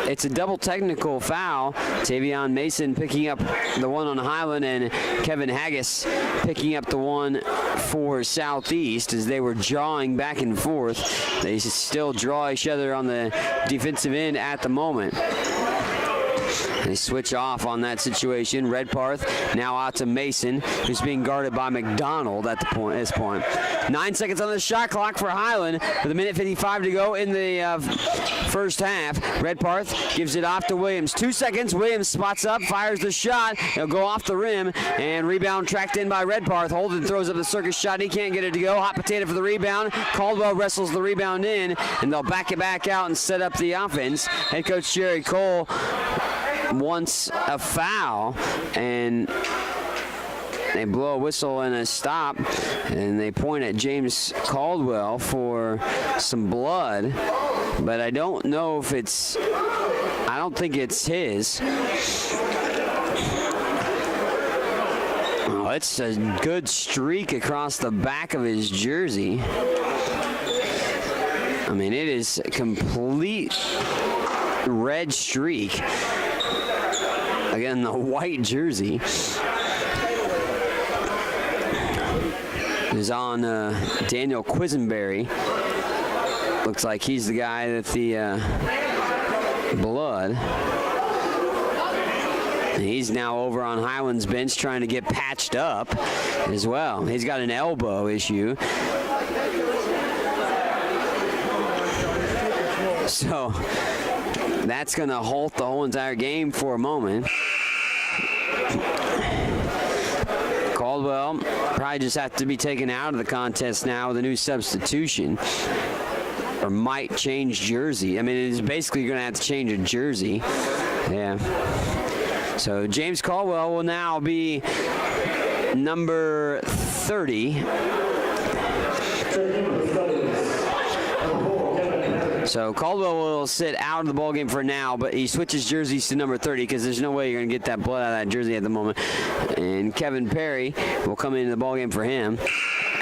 it's a double technical foul. Tavion Mason picking up the one on Highland, and Kevin Haggis picking up the one for Southeast as they were jawing back and forth. They still draw each other on the defensive end at the moment. They switch off on that situation. Redparth now out to Mason, who's being guarded by McDonald at this point. 9 seconds on the shot clock for Highland with 1:55 to go in the first half. Redparth gives it off to Williams. 2 seconds. Williams spots up, fires the shot. It'll go off the rim, and rebound tracked in by Redparth. Holden throws up the circus shot. He can't get it to go. Hot potato for the rebound. Caldwell wrestles the rebound in, and they'll back it back out and set up the offense. Head coach Jerry Cole wants a foul, and they blow a whistle and a stop, and they point at James Caldwell for some blood, but I don't know if I don't think it's his. Oh, it's a good streak across the back of his jersey. I mean, it is a complete red streak. Again, the white jersey is on Daniel Quisenberry. Looks like he's the guy that the blood. And he's now over on Highland's bench trying to get patched up as well. He's got an elbow issue. So that's going to halt the whole entire game for a moment. Caldwell probably just have to be taken out of the contest now with a new substitution, or might change jersey. I mean, it's basically going to have to change a jersey. Yeah. So James Caldwell will now be number 30. So Caldwell will sit out of the ballgame for now, but he switches jerseys to number 30 because there's no way you're going to get that blood out of that jersey at the moment. And Kevin Perry will come into the ballgame for him.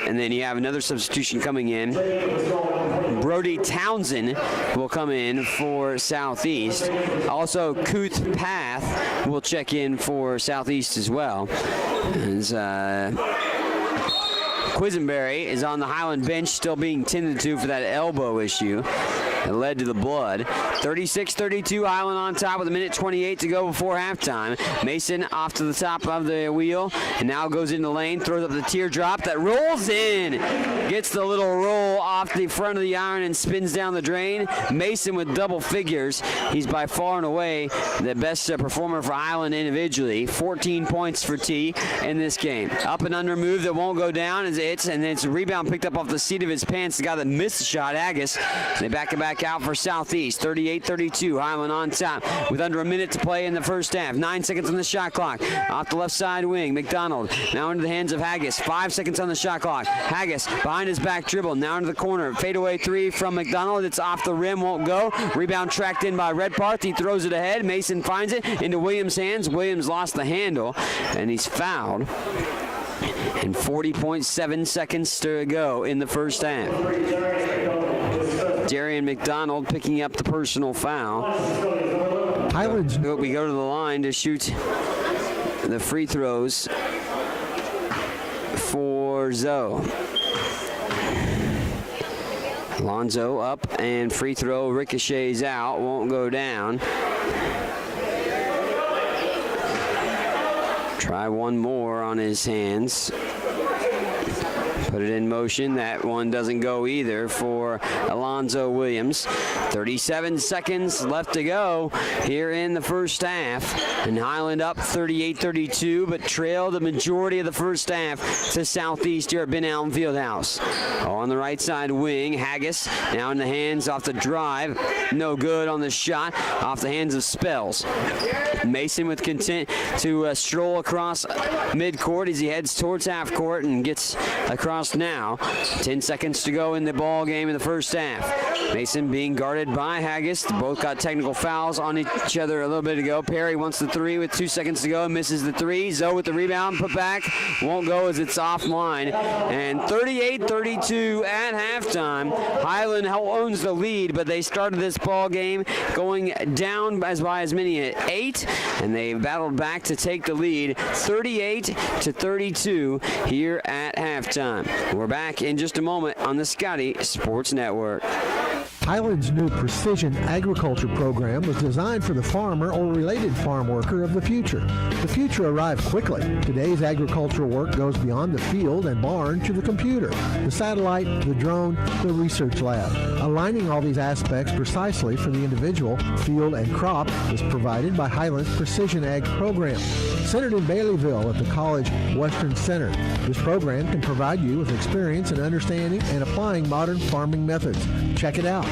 And then you have another substitution coming in. Brody Townsend will come in for Southeast. Also, Kuth Path will check in for Southeast as well. As, Quisenberry is on the Highland bench, still being tended to for that elbow issue. It led to the blood. 36-32, Highland on top with 1:28 to go before halftime. Mason off to the top of the wheel and now goes into the lane, throws up the teardrop that rolls in. Gets the little roll off the front of the iron and spins down the drain. Mason with double figures. He's by far and away the best performer for Highland individually. 14 points for T in this game. Up and under move that won't go down, and it's a rebound picked up off the seat of his pants. The guy that missed the shot, Agus. They back it back out for Southeast. 38-32, Highland on top with under a minute to play in the first half. 9 seconds on the shot clock. Off the left side wing, McDonald now into the hands of Haggis. 5 seconds on the shot clock. Haggis behind his back dribble, now into the corner. Fadeaway three from McDonald. It's off the rim, won't go. Rebound tracked in by Redparth. He throws it ahead. Mason finds it into Williams' hands. Williams lost the handle, and he's fouled. And 40.7 seconds to go in the first half. Darian McDonald picking up the personal foul. Highlands. We go to the line to shoot the free throws for Zoe. Alonzo up, and free throw ricochets out, won't go down. Try one more on his hands. Put it in motion. That one doesn't go either for Alonzo Williams. 37 seconds left to go here in the first half. And Highland up 38-32, but trailed the majority of the first half to Southeast here at Ben Allen Fieldhouse. On the right side wing, Haggis now in the hands off the drive. No good on the shot. Off the hands of Spells. Mason with content to stroll across midcourt as he heads towards half court and gets across now. 10 seconds to go in the ball game in the first half. Mason being guarded by Haggis. Both got technical fouls on each other a little bit ago. Perry wants the three with 2 seconds to go and misses the three. Zoe with the rebound, put back, won't go as it's offline. And 38-32 at halftime. Highland owns the lead, but they started this ball game going down by as many as 8, and they battled back to take the lead 38-32 here at halftime. We're back in just a moment on the Scotty Sports Network. Highland's new Precision Agriculture program was designed for the farmer or related farm worker of the future. The future arrived quickly. Today's agricultural work goes beyond the field and barn to the computer, the satellite, the drone, the research lab. Aligning all these aspects precisely for the individual, field, and crop is provided by Highland's Precision Ag program. Centered in Baileyville at the College Western Center, this program can provide you with experience in understanding and applying modern farming methods. Check it out.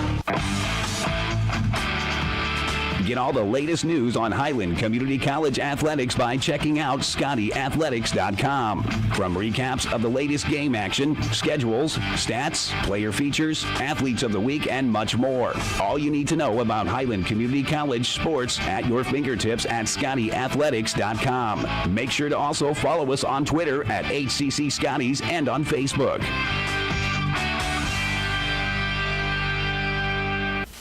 Get all the latest news on Highland Community College athletics by checking out ScottyAthletics.com. From recaps of the latest game action, schedules, stats, player features, athletes of the week, and much more. All you need to know about Highland Community College sports at your fingertips at ScottyAthletics.com. Make sure to also follow us on Twitter at HCC Scotties and on Facebook.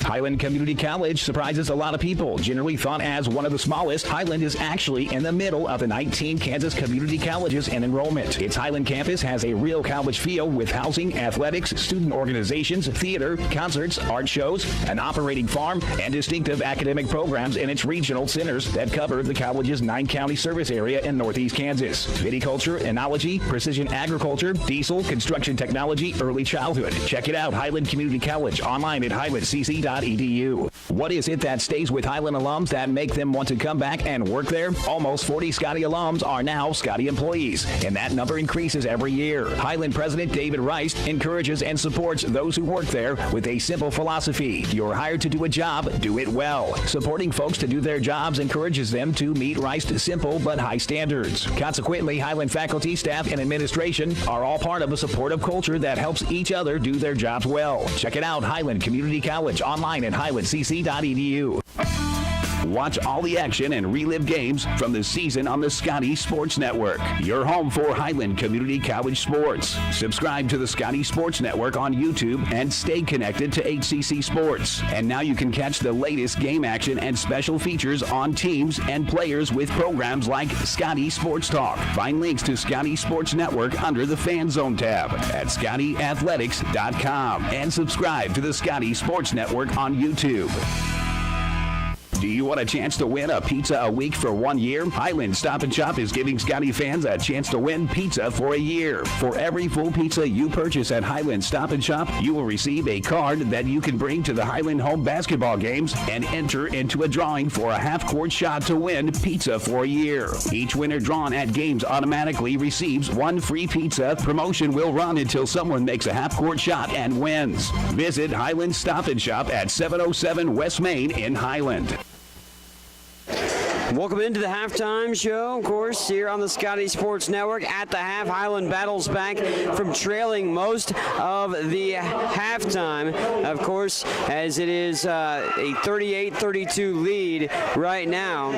Highland Community College surprises a lot of people. Generally thought as one of the smallest, Highland is actually in the middle of the 19 Kansas community colleges in enrollment. Its Highland campus has a real college feel with housing, athletics, student organizations, theater, concerts, art shows, an operating farm, and distinctive academic programs in its regional centers that cover the college's 9-county service area in northeast Kansas. Viticulture, enology, precision agriculture, diesel, construction technology, early childhood. Check it out, Highland Community College, online at highlandcc.edu. What is it that stays with Highland alums that make them want to come back and work there? Almost 40 Scotty alums are now Scotty employees, and that number increases every year. Highland President David Rice encourages and supports those who work there with a simple philosophy. You're hired to do a job, do it well. Supporting folks to do their jobs encourages them to meet Rice's simple but high standards. Consequently, Highland faculty, staff, and administration are all part of a supportive culture that helps each other do their jobs well. Check it out, Highland Community College, online at highlandcc.edu. Watch all the action and relive games from the season on the Scotty Sports Network, your home for Highland Community College sports. Subscribe to the Scotty Sports Network on YouTube and stay connected to HCC Sports. And now you can catch the latest game action and special features on teams and players with programs like Scotty Sports Talk. Find links to Scotty Sports Network under the Fan Zone tab at ScottyAthletics.com and subscribe to the Scotty Sports Network on YouTube. Do you want a chance to win a pizza a week for 1 year? Highland Stop and Shop is giving Scotty fans a chance to win pizza for a year. For every full pizza you purchase at Highland Stop and Shop, you will receive a card that you can bring to the Highland home basketball games and enter into a drawing for a half-court shot to win pizza for a year. Each winner drawn at games automatically receives one free pizza. Promotion will run until someone makes a half-court shot and wins. Visit Highland Stop and Shop at 707 West Main in Highland. Welcome into the halftime show, of course, here on the Scotty Sports Network. At the half, Highland battles back from trailing most of the halftime, of course, as it is a 38-32 lead right now.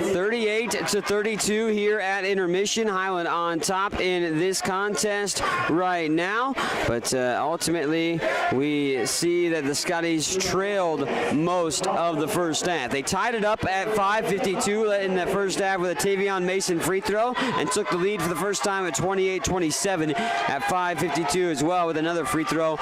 38-32 here at intermission. Highland on top in this contest right now, but ultimately we see that the Scotties trailed most of the first half. They tied it up at 5:52 in the first half with a Tavion Mason free throw and took the lead for the first time at 28-27 at 5:52 as well with another free throw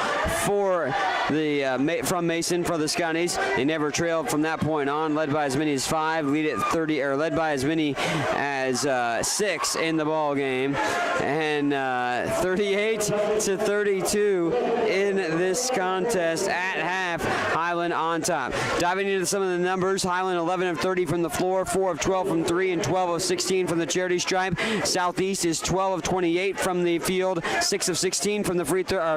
for the from Mason for the Scotties. They never trailed from that point on, led by as many as 5, led by as many as 6 in the ball game, and 38-32 in this contest at half. Highland on top. Diving into some of the numbers, Highland 11 of 30 from the floor, 4 of 12 from 3, and 12 of 16 from the charity stripe. Southeast is 12 of 28 from the field, 6 of 16 from the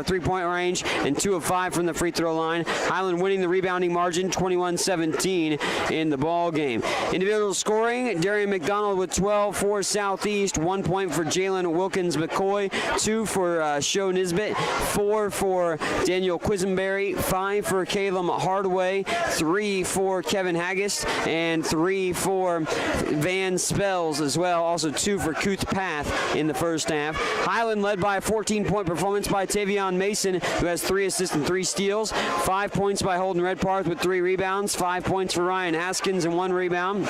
three-point range, and 2 of 5 from the free throw line. Highland winning the rebounding margin, 21-17 in the ball game. Individual scoring, Darian McDonald with 12 for Southeast, 1 point for Jalen Wilkins-McCoy, 2 for Sho Nisbet, 4 for Daniel Quisenberry, 5 for Caleb Hardaway, 3 for Kevin Haggis, and 3 for Van Spells as well. Also 2 for Kuth Path in the first half. Highland led by a 14-point performance by Tavion Mason, who has 3 assists and 3 steals. 5 points by Holden Redparth with 3 rebounds. 5 points for Ryan Haskins and 1 rebound.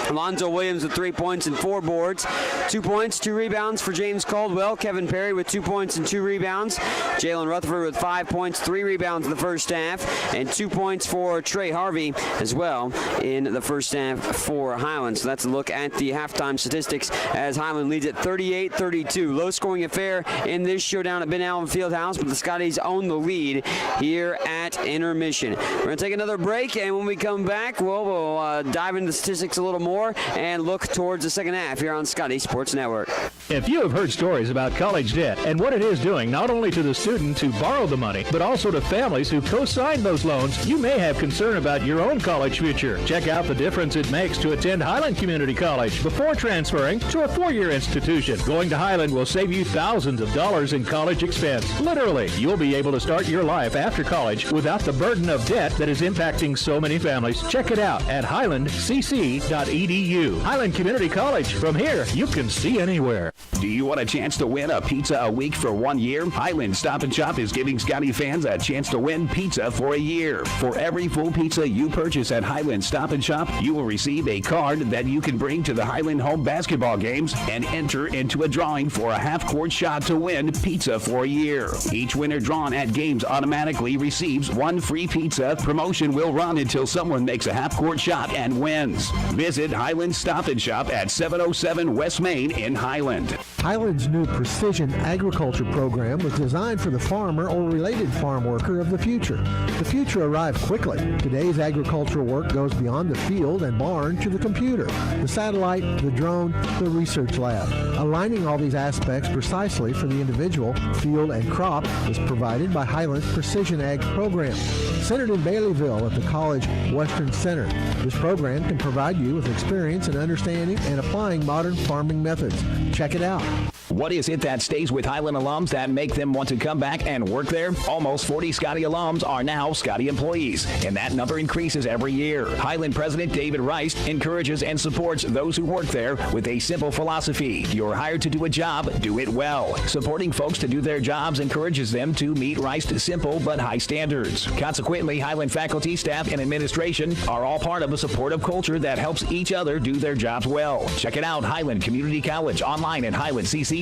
Alonzo Williams with 3 points and 4 boards. 2 points, 2 rebounds for James Caldwell. Kevin Perry with 2 points and 2 rebounds. Jalen Rutherford with 5 points, 3 rebounds in the first half, and 2 points for Trey Harvey as well in the first half for Highland. So that's a look at the halftime statistics as Highland leads at 38-32. Low-scoring affair in this showdown at Ben Allen Fieldhouse, but the Scotties own the lead here at intermission. We're going to take another break, and when we come back, we'll dive into the statistics a little more and look towards the second half here on Scotty Sports Network. If you have heard stories about college debt and what it is doing not only to the student who borrowed the money, but also to families who co-signed those loans, you may have concern about your own college future. Check out the difference it makes to attend Highland Community College before transferring to a 4-year institution. Going to Highland will save you thousands of dollars in college expense. Literally, you'll be able to start your life after college without the burden of debt that is impacting so many families. Check it out at highlandcc.edu. Highland Community College. From here, you can see anywhere. Do you want a chance to win a pizza a week for 1 year? Highland Stop and Shop is giving Scotty fans a chance to win pizza for a year. For every full pizza you purchase at Highland Stop and Shop, you will receive a card that you can bring to the Highland home basketball games and enter into a drawing for a half-court shot to win pizza for a year. Each winner drawn at games automatically receives 1 free pizza. Promotion will run until someone makes a half-court shot and wins. Visit Highland Stop and Shop at 707 West Main in Highland. Highland's new precision agriculture program was designed for the farmer or related farm worker of the future. The future arrived quickly. Today's agricultural work goes beyond the field and barn to the computer, the satellite, the drone, the research lab. Aligning all these aspects precisely for the individual, field, and crop is provided by Highland's Precision Ag program. Centered in Baileyville at the College Western Center, this program can provide you with experience in understanding and applying modern farming methods. Check it out. What is it that stays with Highland alums that make them want to come back and work there? Almost 40 Scotty alums are now Scotty employees, and that number increases every year. Highland President David Rice encourages and supports those who work there with a simple philosophy. You're hired to do a job, do it well. Supporting folks to do their jobs encourages them to meet Rice's simple but high standards. Consequently, Highland faculty, staff, and administration are all part of a supportive culture that helps each other do their jobs well. Check it out, Highland Community College, online at highlandcc.edu.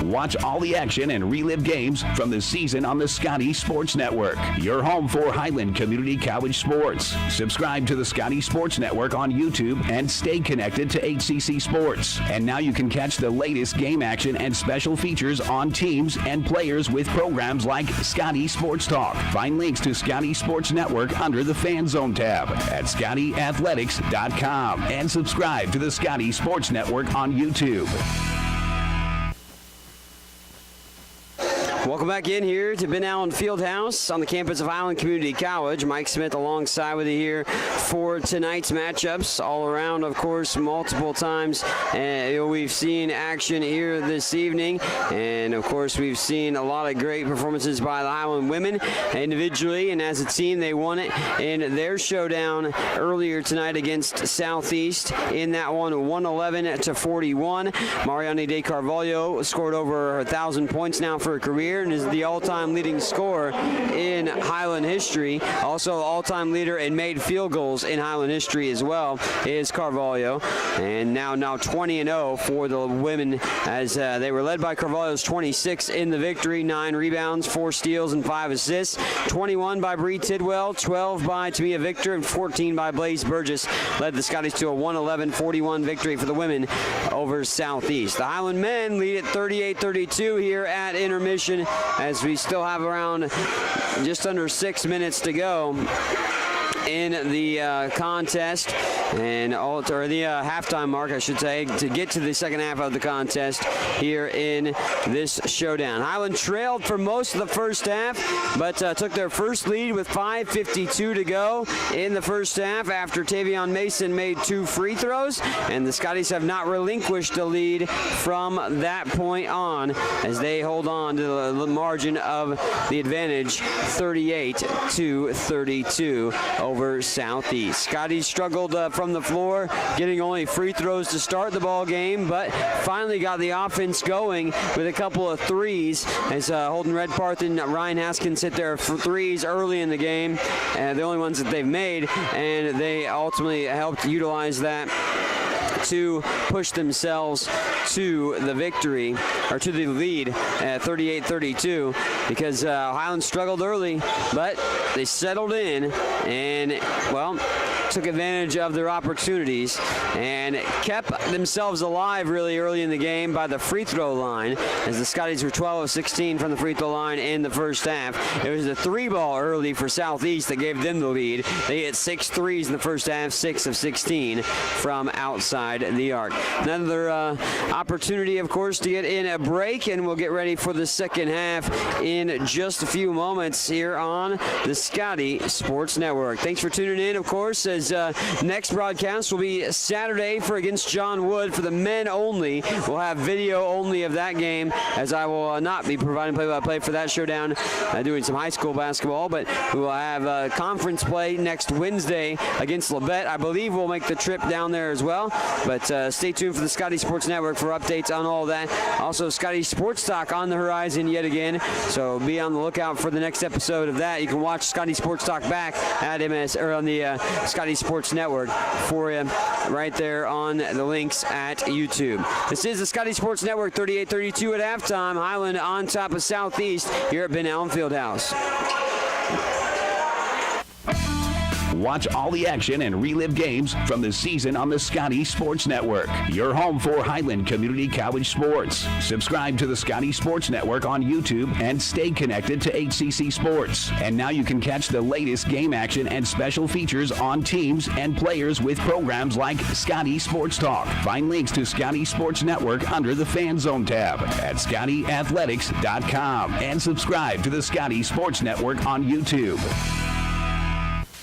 Watch all the action and relive games from the season on the Scotty Sports Network, your home for Highland Community College sports. Subscribe to the Scotty Sports Network on YouTube and stay connected to HCC Sports. And now you can catch the latest game action and special features on teams and players with programs like Scotty Sports Talk. Find links to Scotty Sports Network under the Fan Zone tab at ScottyAthletics.com and subscribe to the Scotty Sports Network on YouTube. Welcome back in here to Ben Allen Fieldhouse on the campus of Highland Community College. Mike Smith alongside with you here for tonight's matchups. All around, of course, multiple times. We've seen action here this evening. And, of course, we've seen a lot of great performances by the Highland women individually. And as a team, they won it in their showdown earlier tonight against Southeast. In that one, 111-41. Mariani De Carvalho scored over 1,000 points now for her career and is the all-time leading scorer in Highland history. Also all-time leader in made field goals in Highland history as well is Carvalho. And now 20-0 for the women as they were led by Carvalho's 26 in the victory, 9 rebounds, 4 steals, and 5 assists. 21 by Bree Tidwell, 12 by Tamia Victor, and 14 by Blaze Burgess led the Scotties to a 111-41 victory for the women over Southeast. The Highland men lead at 38-32 here at intermission as we still have around just under 6 minutes to go in the contest and the halftime mark, I should say, to get to the second half of the contest here in this showdown. Highland trailed for most of the first half, but took their first lead with 5:52 to go in the first half after Tavion Mason made 2 free throws, and the Scotties have not relinquished the lead from that point on as they hold on to the margin of the advantage, 38-32 over Southeast. Scotties struggled from the floor, getting only free throws to start the ball game, but finally got the offense going with a couple of threes as Holden Redparth and Ryan Haskins hit their threes early in the game, the only ones that they've made, and they ultimately helped utilize that to push themselves to the victory, or to the lead at 38-32, because Highland struggled early, but they settled in and, well, took advantage of their opportunities and kept themselves alive really early in the game by the free throw line, as the Scotties were 12 of 16 from the free throw line in the first half. It was a 3-ball early for Southeast that gave them the lead. They hit 6 threes in the first half, 6 of 16 from outside the arc. Another opportunity, of course, to get in a break, and we'll get ready for the second half in just a few moments here on the Scotty Sports Network. Thanks for tuning in, of course, as next broadcast will be Saturday for against John Wood for the men only. We'll have video only of that game, as I will not be providing play-by-play for that showdown, doing some high school basketball, but we will have conference play next Wednesday against Labette. I believe we'll make the trip down there as well, but stay tuned for the Scotty Sports Network for updates on all that. Also, Scotty Sports Talk on the horizon yet again, so be on the lookout for the next episode of that. You can watch Scotty Sports Talk back at MS, or on the Scotty Sports Network for you right there on the links at YouTube. This is the Scotty Sports Network, 38-32 at halftime. Highland on top of Southeast here at Ben Allen Fieldhouse. Watch all the action and relive games from the season on the Scotty Sports Network, your home for Highland Community College sports. Subscribe to the Scotty Sports Network on YouTube and stay connected to HCC Sports. And now you can catch the latest game action and special features on teams and players with programs like Scotty Sports Talk. Find links to Scotty Sports Network under the Fan Zone tab at ScottyAthletics.com and subscribe to the Scotty Sports Network on YouTube.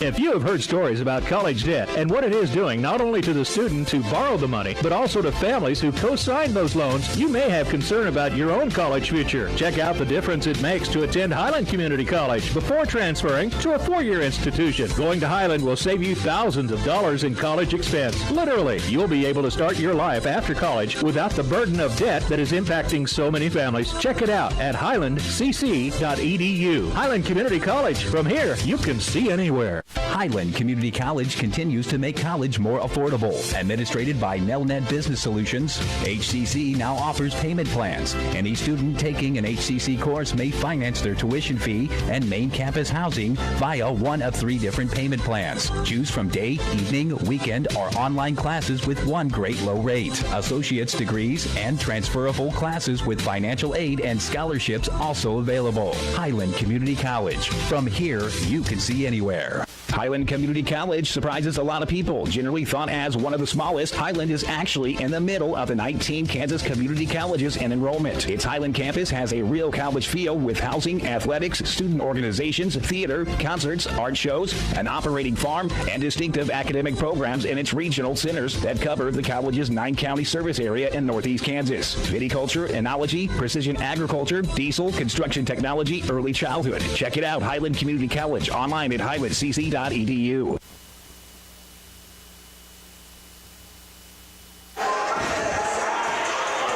If you have heard stories about college debt and what it is doing not only to the student who borrowed the money, but also to families who co-signed those loans, you may have concern about your own college future. Check out the difference it makes to attend Highland Community College before transferring to a four-year institution. Going to Highland will save you thousands of dollars in college expense. Literally, you'll be able to start your life after college without the burden of debt that is impacting so many families. Check it out at highlandcc.edu. Highland Community College. From here, you can see anywhere. Highland Community College continues to make college more affordable. Administrated by Nelnet Business Solutions, HCC now offers payment plans. Any student taking an HCC course may finance their tuition fee and main campus housing via one of 3 different payment plans. Choose from day, evening, weekend, or online classes with one great low rate. Associate's degrees and transferable classes with financial aid and scholarships also available. Highland Community College. From here, you can see anywhere. Highland Community College surprises a lot of people. Generally thought as one of the smallest, Highland is actually in the middle of the 19 Kansas community colleges in enrollment. Its Highland campus has a real college feel with housing, athletics, student organizations, theater, concerts, art shows, an operating farm, and distinctive academic programs in its regional centers that cover the college's 9-county service area in northeast Kansas. Viticulture, enology, precision agriculture, diesel, construction technology, early childhood. Check it out, Highland Community College, online at highlandcc.edu.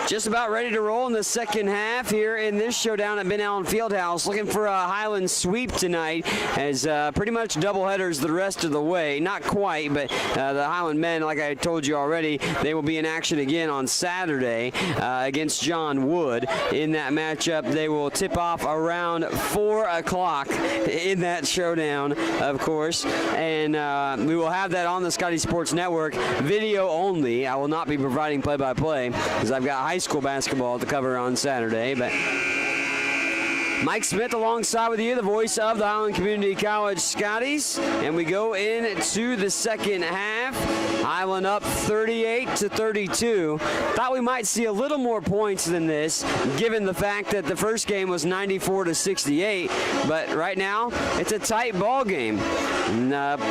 Just about ready to roll in the second half here in this showdown at Ben Allen Fieldhouse. Looking for a Highland sweep tonight, as pretty much doubleheaders the rest of the way. Not quite, but the Highland men, like I told you already, they will be in action again on Saturday against John Wood. In that matchup, they will tip off around 4 o'clock in that showdown, of course. And we will have that on the Scotty Sports Network, video only. I will not be providing play-by-play because I've got high school basketball to cover on Saturday, but Mike Smith alongside with you, the voice of the Highland Community College Scotties, and we go into the second half. Highland up 38-32. Thought we might see a little more points than this, given the fact that the first game was 94-68, but right now it's a tight ball game.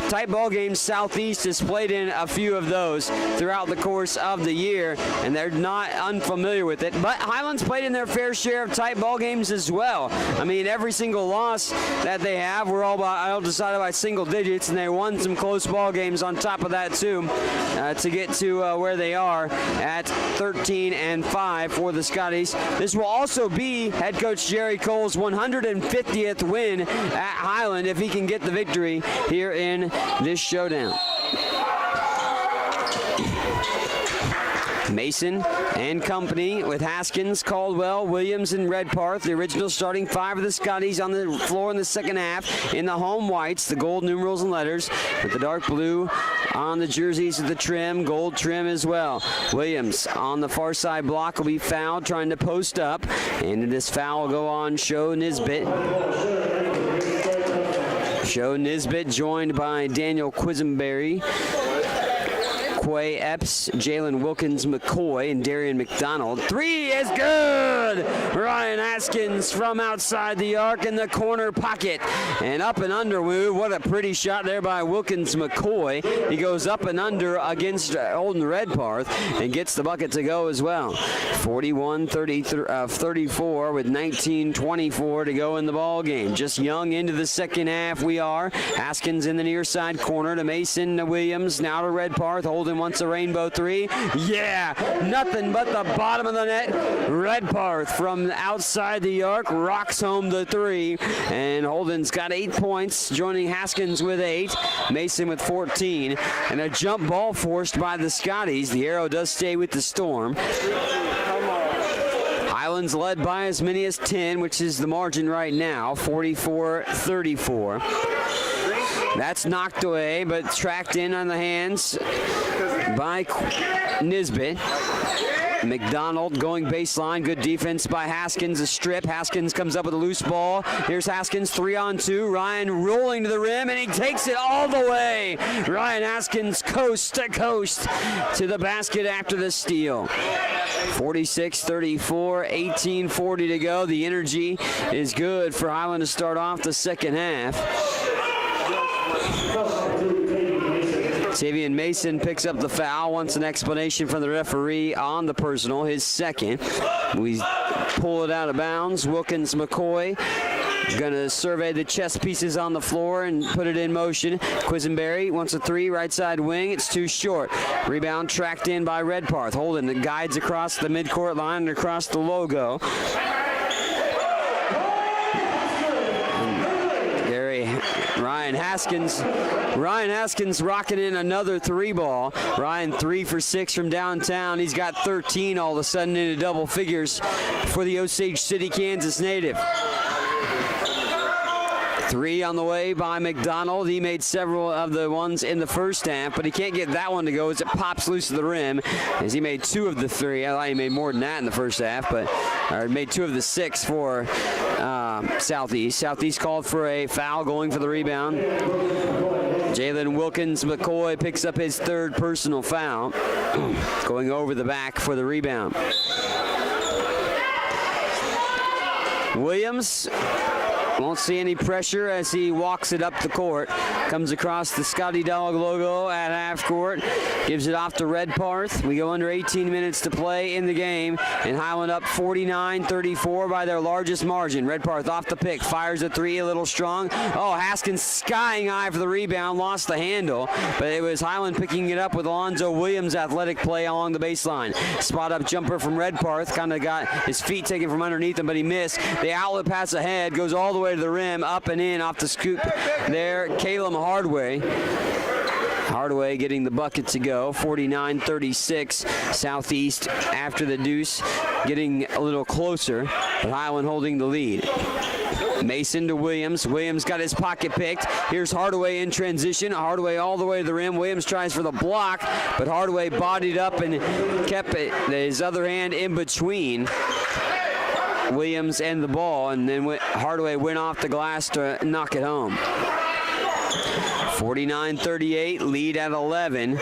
Tight ball games, Southeast has played in a few of those throughout the course of the year, and they're not unfamiliar with it. But Highland's played in their fair share of tight ball games as well. I mean, every single loss that they have, we're all decided by single digits, and they won some close ball games on top of that too, to get to where they are at 13-5 for the Scotties. This will also be head coach Jerry Cole's 150th win at Highland if he can get the victory here in this showdown. Mason and company with Haskins, Caldwell, Williams, and Redparth. The original starting five of the Scotties on the floor in the second half in the home whites, the gold numerals and letters, with the dark blue on the jerseys of the trim, gold trim as well. Williams on the far side block will be fouled, trying to post up, and this foul will go on Show Nisbet. Show Nisbet joined by Daniel Quisenberry, Quay Epps, Jalen Wilkins McCoy, and Darian McDonald. Three is good! Ryan Haskins from outside the arc in the corner pocket. And up and under. What a pretty shot there by Wilkins McCoy. He goes up and under against Olden Redparth and gets the bucket to go as well. 41-34 with 19:24 to go in the ball game. Just young into the second half we are. Haskins in the near side corner to Mason, to Williams, now to Redparth. Holden wants a rainbow three. Yeah, nothing but the bottom of the net. Redparth from outside the arc rocks home the three, and Holden's got 8 points, joining Haskins with 8, Mason with 14, and a jump ball forced by the Scotties. The arrow does stay with the Storm. Highland's led by as many as 10, which is the margin right now, 44-34. That's knocked away, but tracked in on the hands by Nisbet. McDonald going baseline. Good defense by Haskins. A strip. Haskins comes up with a loose ball. Here's Haskins, 3-on-2. Ryan rolling to the rim, and he takes it all the way. Ryan Haskins coast to coast to the basket after the steal. 46-34, 18:40 to go. The energy is good for Highland to start off the second half. Tavian Mason picks up the foul, wants an explanation from the referee on the personal, his second. We pull it out of bounds. Wilkins McCoy going to survey the chess pieces on the floor and put it in motion. Quisenberry wants a three, right side wing. It's too short. Rebound tracked in by Redparth. Holden that guides across the midcourt line and across the logo. Ryan Haskins rocking in another three ball. Ryan 3 for 6 from downtown. He's got 13 all of a sudden into double figures for the Osage City, Kansas native. 3 on the way by McDonald. He made several of the ones in the first half, but he can't get that one to go as it pops loose to the rim, as he made 2 of the 3. I thought he made more than that in the first half, but made 2 of the 6 for Southeast. Southeast called for a foul, going for the rebound. Jalen Wilkins McCoy picks up his 3rd personal foul, going over the back for the rebound. Williams won't see any pressure as he walks it up the court. Comes across the Scotty Dog logo at half court. Gives it off to Redparth. We go under 18 minutes to play in the game, and Highland up 49-34 by their largest margin. Redparth off the pick. Fires a 3 a little strong. Oh, Haskins skying high for the rebound. Lost the handle, but it was Highland picking it up with Alonzo Williams' athletic play along the baseline. Spot up jumper from Redparth. Kind of got his feet taken from underneath him, but he missed. The outlet pass ahead goes all the way to the rim, up and in off the scoop there. Caleb Hardaway getting the bucket to go. 49-36. Southeast after the deuce, getting a little closer, but Highland holding the lead. Mason to Williams. Williams got his pocket picked. Here's Hardaway in transition. Hardaway all the way to the rim. Williams tries for the block, but Hardaway bodied up and kept his other hand in between Williams and the ball, and then Hardaway went off the glass to knock it home. 49-38, lead at 11.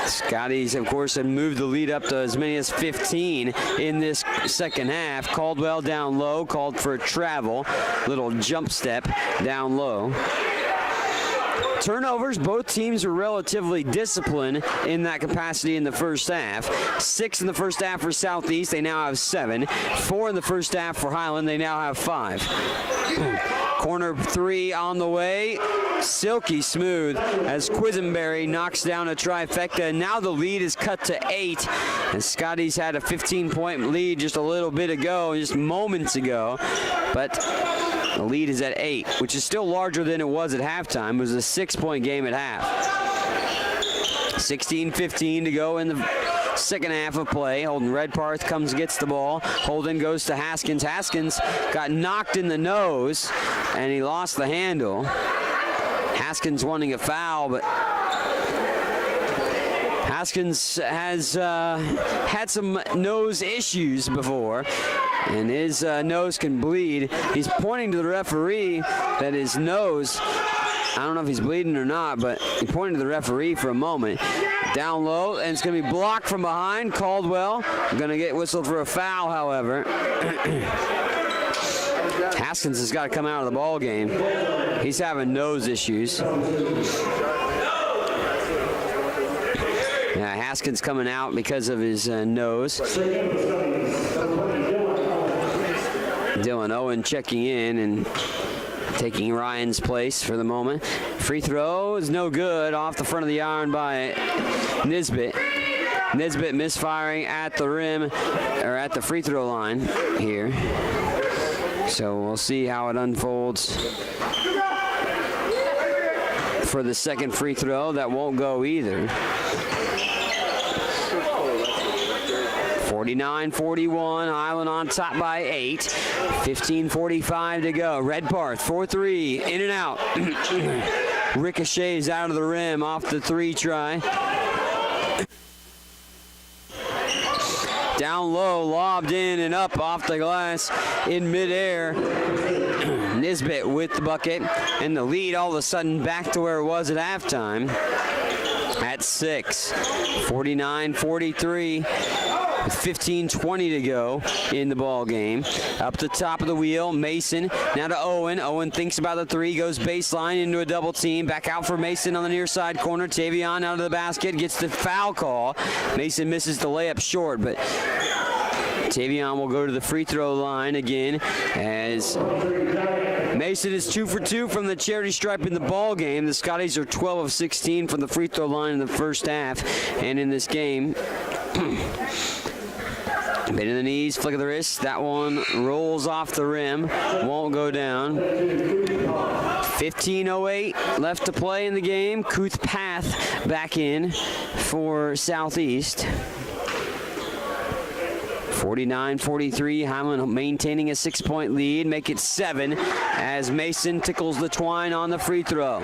Scotties, of course, have moved the lead up to as many as 15 in this second half. Caldwell down low, called for a travel. Little jump step down low. Turnovers, both teams were relatively disciplined in that capacity in the first half. 6 in the first half for Southeast, they now have 7. 4 in the first half for Highland, they now have 5. Corner 3 on the way. Silky smooth as Quisenberry knocks down a trifecta, and now the lead is cut to 8. And Scotties had a 15-point lead just a little bit ago, just moments ago, but the lead is at 8, which is still larger than it was at halftime. It was a 6-point game at half. 16-15 to go in the second half of play. Holden Redparth comes and gets the ball. Holden goes to Haskins. Haskins got knocked in the nose, and he lost the handle. Haskins wanting a foul, but Haskins has had some nose issues before, and his nose can bleed. He's pointing to the referee that his nose, I don't know if he's bleeding or not, but he pointed to the referee for a moment. Down low, and it's going to be blocked from behind. Caldwell going to get whistled for a foul, however. Haskins has got to come out of the ball game. He's having nose issues. Yeah, Haskins coming out because of his nose. Dylan Owen checking in and taking Ryan's place for the moment. Free throw is no good, off the front of the iron by Nisbet. Nisbet misfiring at the rim, or at the free throw line here. So we'll see how it unfolds for the second free throw. That won't go either. 49-41, Highland on top by 8. 15:45 to go. Redparth, 4-3, in and out. Ricochets out of the rim off the three try. Down low, lobbed in and up off the glass in midair. Nisbet with the bucket, and the lead all of a sudden back to where it was at halftime at 6. 49-43. With 15:20 to go in the ball game. Up the top of the wheel, Mason. Now to Owen. Owen thinks about the three, goes baseline into a double team. Back out for Mason on the near side corner. Tavion out of the basket, gets the foul call. Mason misses the layup short, but Tavion will go to the free throw line again as Mason is 2 for 2 from the charity stripe in the ball game. The Scotties are 12 of 16 from the free throw line in the first half, and in this game. Bend in the knees, flick of the wrist. That one rolls off the rim. Won't go down. 15:08 left to play in the game. Kuth Path back in for Southeast. 49-43, Highland maintaining a 6-point lead. Make it 7 as Mason tickles the twine on the free throw.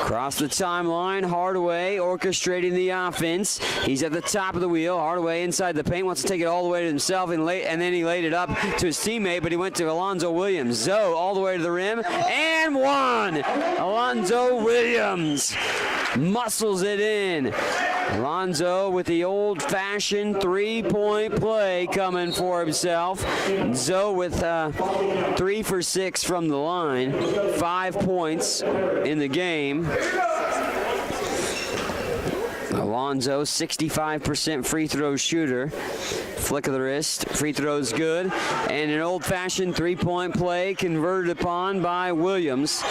Across the timeline, Hardaway orchestrating the offense. He's at the top of the wheel. Hardaway inside the paint, wants to take it all the way to himself, and then he laid it up to his teammate, but he went to Alonzo Williams. Zoe all the way to the rim, and one! Alonzo Williams muscles it in. Alonzo with the old-fashioned three-point play coming for himself. Zoe with 3 for 6 from the line. 5 points in the game. Alonzo, 65% free throw shooter. Flick of the wrist, free throw's good. And an old-fashioned three-point play converted upon by Williams,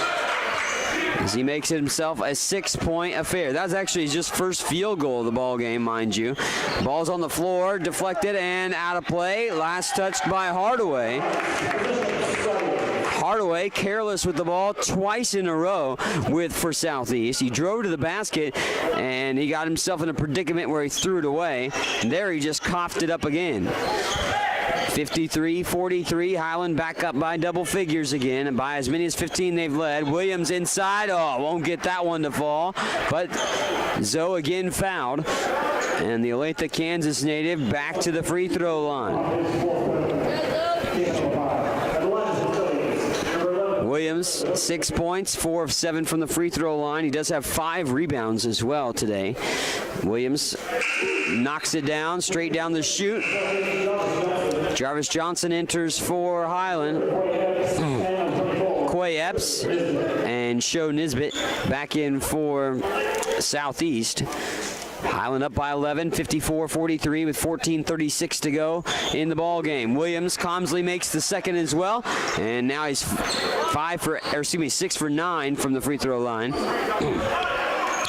as he makes it himself a 6-point affair. That's actually his first field goal of the ball game, mind you. Ball's on the floor, deflected and out of play. Last touched by Hardaway. Hardaway careless with the ball twice in a row for Southeast. He drove to the basket and he got himself in a predicament where he threw it away. And there he just coughed it up again. 53-43, Highland back up by double figures again, and by as many as 15 they've led. Williams inside, won't get that one to fall, but Zoe again fouled, and the Olathe, Kansas native back to the free throw line. Williams, 6 points, 4 of 7 from the free throw line. He does have 5 rebounds as well today. Williams knocks it down, straight down the chute. Jarvis Johnson enters for Highland. Quay Epps and Sho Nisbet back in for Southeast. Highland up by 11, 54-43 with 14:36 to go in the ball game. Williams, Comsley makes the second as well, and now he's 6 for 9 from the free throw line,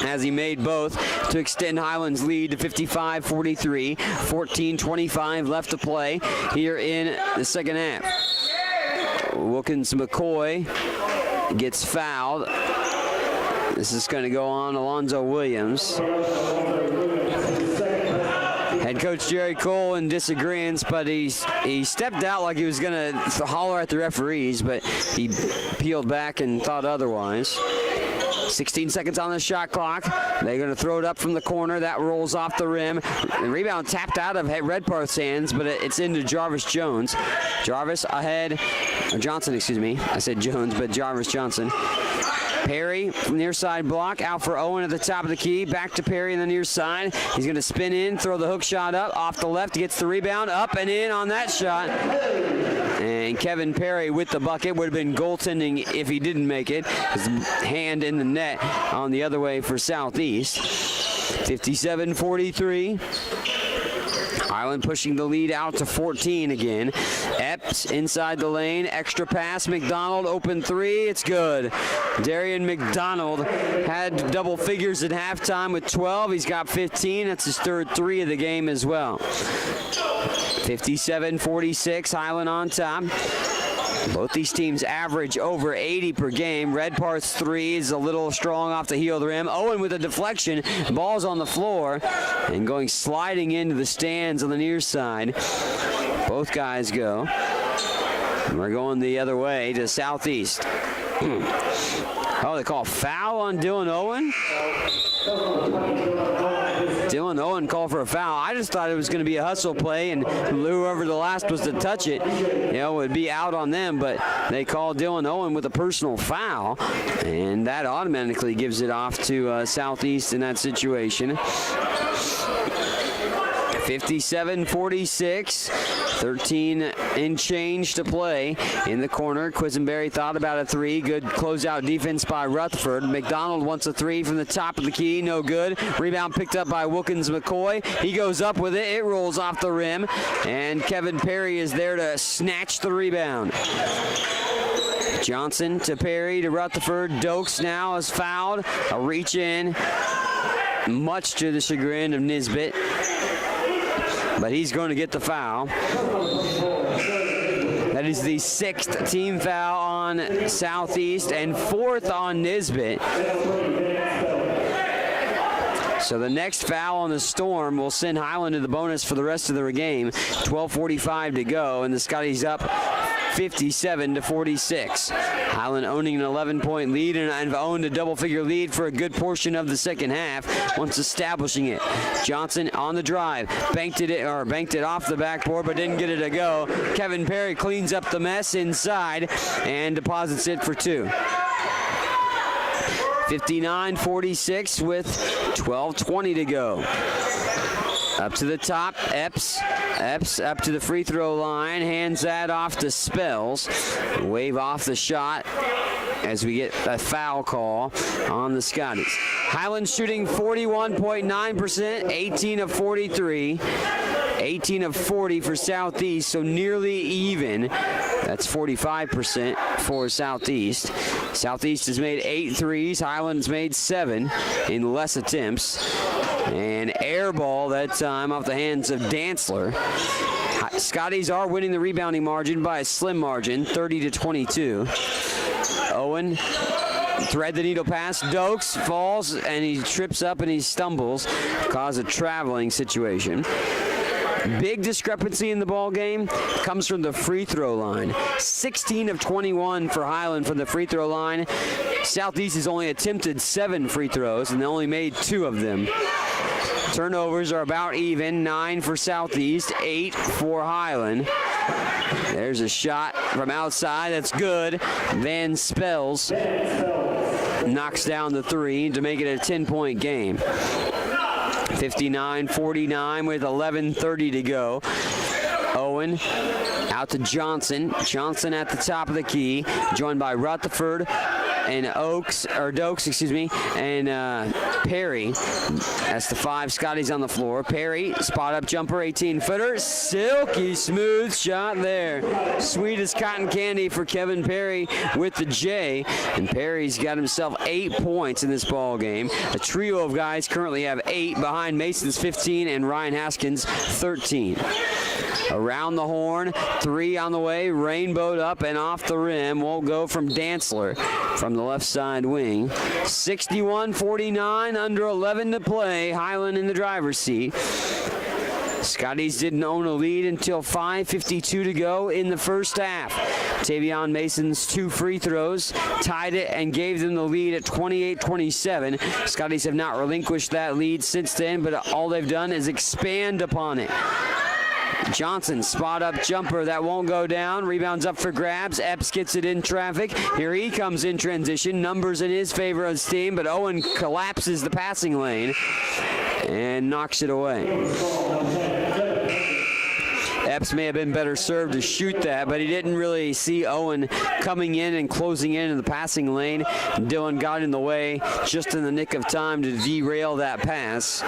as he made both to extend Highland's lead to 55-43. 14:25 left to play here in the second half. Wilkins McCoy gets fouled. This is going to go on Alonzo Williams. Head coach Jerry Cole in disagreement, but he stepped out like he was going to holler at the referees, but he peeled back and thought otherwise. 16 seconds on the shot clock. They're going to throw it up from the corner. That rolls off the rim. The rebound tapped out of Redparth's hands, but it's into Jarvis Jones. Jarvis ahead. Or Johnson, excuse me. I said Jones, but Jarvis Johnson. Perry from near side block, out for Owen at the top of the key. Back to Perry on the near side. He's going to spin in, throw the hook shot up, off the left, gets the rebound, up and in on that shot. And Kevin Perry with the bucket. Would have been goaltending if he didn't make it. His hand in the net on the other way for Southeast. 57-43. Highland pushing the lead out to 14 again. Epps inside the lane, extra pass, McDonald, open three, it's good. Darian McDonald had double figures at halftime with 12. He's got 15. That's his third three of the game as well. 57-46, Highland on top. Both these teams average over 80 per game. Redparth's three is a little strong off the heel of the rim. Owen with a deflection. Ball's on the floor and going sliding into the stands on the near side. Both guys go. And we're going the other way to Southeast. Oh, they call a foul on Dylan Owen? Dylan Owen called for a foul. I just thought it was going to be a hustle play, and whoever the last was to touch it, would be out on them. But they called Dylan Owen with a personal foul, and that automatically gives it off to Southeast in that situation. 57-46, 13 and change to play in the corner. Quisenberry thought about a three. Good closeout defense by Rutherford. McDonald wants a three from the top of the key. No good. Rebound picked up by Wilkins McCoy. He goes up with it. It rolls off the rim. And Kevin Perry is there to snatch the rebound. Johnson to Perry to Rutherford. Dokes now is fouled. A reach in. Much to the chagrin of Nisbet. But he's going to get the foul. That is the 6th team foul on Southeast and 4th on Nisbet. So the next foul on the Storm will send Highland to the bonus for the rest of the game. 12:45 to go, and the Scotties up 57-46. Highland owning an 11-point lead and owned a double-figure lead for a good portion of the second half once establishing it. Johnson on the drive, banked it off the backboard, but didn't get it to go. Kevin Perry cleans up the mess inside and deposits it for two. 59-46 with 12:20 to go. Up to the top, Epps up to the free throw line, hands that off to Spells. Wave off the shot as we get a foul call on the Scotties. Highland shooting 41.9%, 18 of 43. 18 of 40 for Southeast, so nearly even. That's 45% for Southeast. Southeast has made 8 threes. Highland's made 7 in less attempts. And air ball that time off the hands of Dantzler. Scotties are winning the rebounding margin by a slim margin, 30-22. Owen, thread the needle pass. Dokes falls, and he trips up and he stumbles, cause a traveling situation. Big discrepancy in the ball game comes from the free throw line. 16 of 21 for Highland from the free throw line. Southeast has only attempted 7 free throws, and they only made 2 of them. Turnovers are about even, 9 for Southeast, 8 for Highland. There's a shot from outside, that's good. Van Spells knocks down the 3 to make it a 10-point game. 59-49 with 11:30 to go. Owen out to Johnson. Johnson at the top of the key, joined by Rutherford and Dokes, and Perry. That's the 5 Scotties on the floor. Perry, spot up jumper, 18-footer. Silky smooth shot there. Sweet as cotton candy for Kevin Perry with the J. And Perry's got himself 8 points in this ball game. A trio of guys currently have 8 behind Mason's 15 and Ryan Haskins 13. Around the horn, 3 on the way, rainbowed up and off the rim. Won't go from Dantzler from the left side wing. 61-49, under 11 to play. Highland in the driver's seat. Scotties didn't own a lead until 5:52 to go in the first half. Tavion Mason's 2 free throws tied it and gave them the lead at 28-27. Scotties have not relinquished that lead since then, but all they've done is expand upon it. Johnson, spot up jumper that won't go down. Rebounds up for grabs. Epps gets it in traffic. Here he comes in transition. Numbers in his favor of Steam, but Owen collapses the passing lane and knocks it away. Epps may have been better served to shoot that, but he didn't really see Owen coming in and closing in the passing lane. Dylan got in the way just in the nick of time to derail that pass.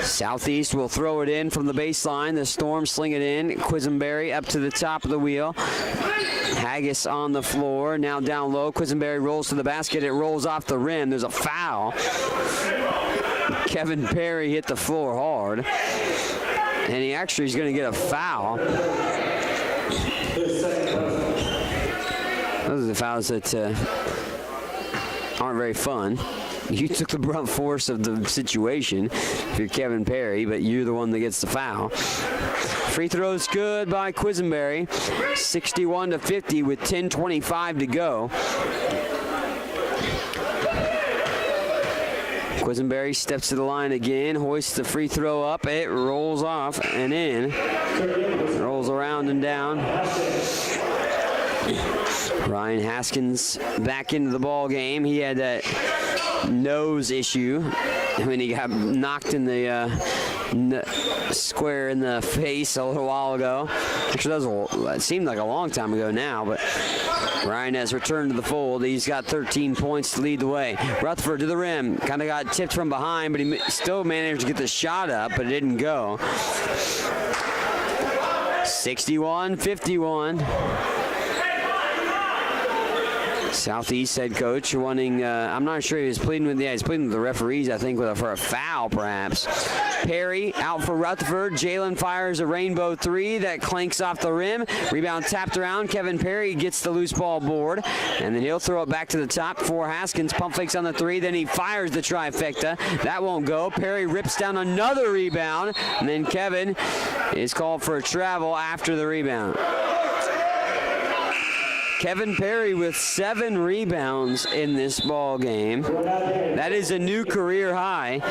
Southeast will throw it in from the baseline. The Storm sling it in. Quisenberry up to the top of the wheel. Haggis on the floor. Now down low. Quisenberry rolls to the basket. It rolls off the rim. There's a foul. Kevin Perry hit the floor hard. And he actually is going to get a foul. Those are the fouls that aren't very fun. You took the brunt force of the situation if you're Kevin Perry, but you're the one that gets the foul. Free throws good by Quisenberry. 61-50 with 10:25 to go. Quisenberry steps to the line again, hoists the free throw up. It rolls off and in. Rolls around and down. Ryan Haskins back into the ball game. He had that nose issue when he got knocked in the square in the face a little while ago. Actually, that seemed like a long time ago now, but Ryan has returned to the fold. He's got 13 points to lead the way. Rutherford to the rim. Kind of got tipped from behind, but he still managed to get the shot up, but it didn't go. 61-51. Southeast head coach wanting, I'm not sure he was pleading with, he's pleading with the referees, I think, for a foul, perhaps. Perry out for Rutherford. Jalen fires a rainbow 3 that clanks off the rim. Rebound tapped around. Kevin Perry gets the loose ball board, and then he'll throw it back to the top for Haskins. Pump fakes on the 3, then he fires the trifecta. That won't go. Perry rips down another rebound, and then Kevin is called for a travel after the rebound. Kevin Perry with 7 rebounds in this ball game. That is a new career high.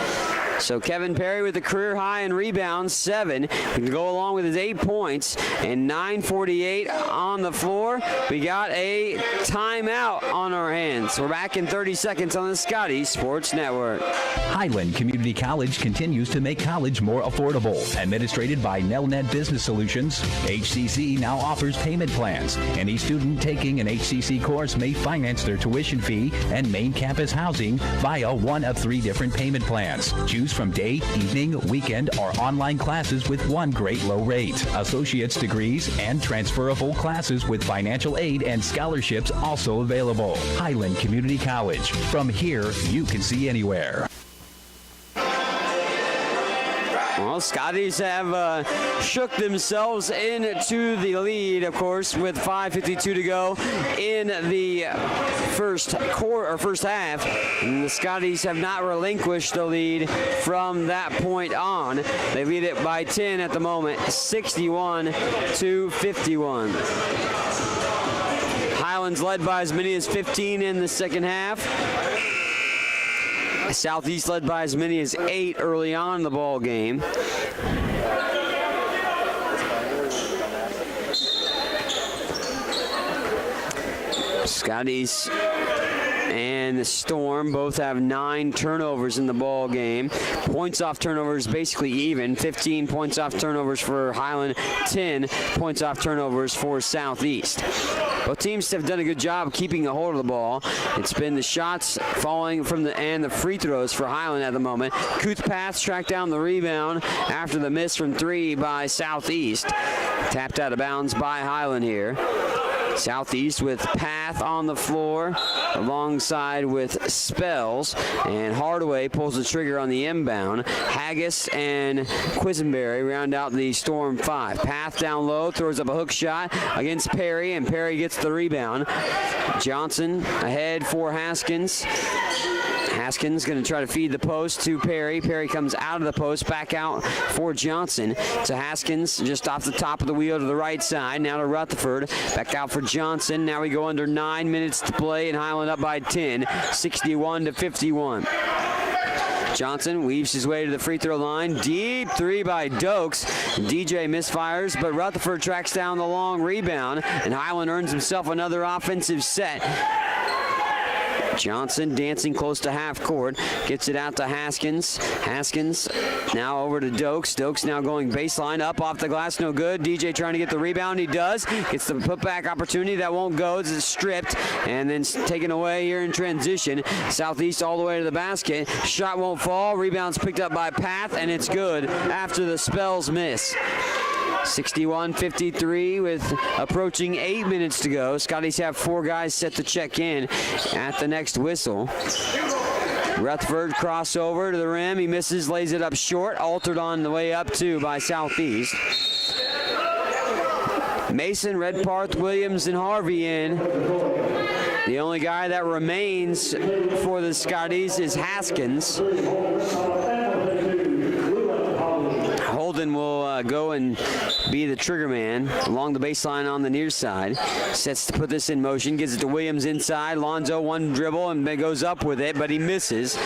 So Kevin Perry with a career high in rebounds, 7. He can go along with his 8 points, and 9:48 on the floor. We got a timeout on our hands. We're back in 30 seconds on the Scotty Sports Network. Highland Community College continues to make college more affordable. Administrated by Nelnet Business Solutions, HCC now offers payment plans. Any student taking an HCC course may finance their tuition fee and main campus housing via one of 3 different payment plans. Choose from day, evening, weekend, or online classes with one great low rate. Associate's degrees and transferable classes with financial aid and scholarships also available. Highland Community College. From here, you can see anywhere. Well, Scotties have shook themselves into the lead, of course, with 5:52 to go in the first half. And the Scotties have not relinquished the lead from that point on. They lead it by 10 at the moment, 61-51. Highlands led by as many as 15 in the second half. Southeast led by as many as 8 early on in the ball game. Scotties and the Storm both have 9 turnovers in the ball game. Points off turnovers basically even. 15 points off turnovers for Highland, 10 points off turnovers for Southeast. Both teams have done a good job keeping a hold of the ball. It's been the shots falling from and the free throws for Highland at the moment. Kuthpath tracked down the rebound after the miss from 3 by Southeast. Tapped out of bounds by Highland here. Southeast with Path on the floor alongside with Spells, and Hardaway pulls the trigger on the inbound. Haggis and Quisenberry round out the Storm 5. Path down low, throws up a hook shot against Perry, and Perry gets the rebound. Johnson ahead for Haskins. Haskins going to try to feed the post to Perry. Perry comes out of the post, back out for Johnson. To Haskins, just off the top of the wheel to the right side. Now to Rutherford, back out for Johnson. Now we go under 9 minutes to play, and Highland up by 10, 61-51. Johnson weaves his way to the free throw line. Deep three by Dokes. DJ misfires, but Rutherford tracks down the long rebound, and Highland earns himself another offensive set. Johnson dancing close to half court, gets it out to Haskins. Haskins now over to Dokes. Dokes now going baseline, up off the glass, no good. DJ trying to get the rebound, he does. Gets the putback opportunity, that won't go. It's stripped and then taken away here in transition. Southeast all the way to the basket. Shot won't fall, rebound's picked up by Path, and it's good after the spells miss. 61-53 with approaching 8 minutes to go. Scotties have 4 guys set to check in at the next whistle. Rutherford crossover to the rim. He misses, lays it up short. Altered on the way up too by Southeast. Mason, Redparth, Williams, and Harvey in. The only guy that remains for the Scotties is Haskins. Holden will go and be the trigger man along the baseline on the near side. Sets to put this in motion, gives it to Williams inside. Lonzo one dribble and goes up with it, but he misses.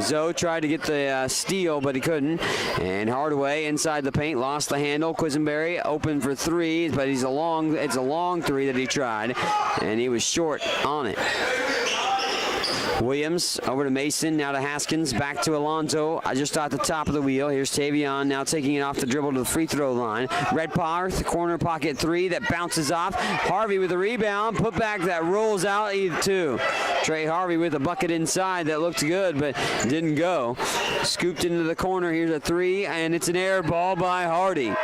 Zoe tried to get the steal, but he couldn't. And Hardaway inside the paint, lost the handle. Quisenberry open for three, but it's a long three that he tried, and he was short on it. Williams over to Mason, now to Haskins, back to Alonzo, just at the top of the wheel. Here's Tavion now taking it off the dribble to the free throw line. Redparth, corner pocket three that bounces off. Harvey with the rebound, put back that rolls out two. Trey Harvey with a bucket inside that looked good but didn't go. Scooped into the corner, here's a three, and it's an air ball by Hardy.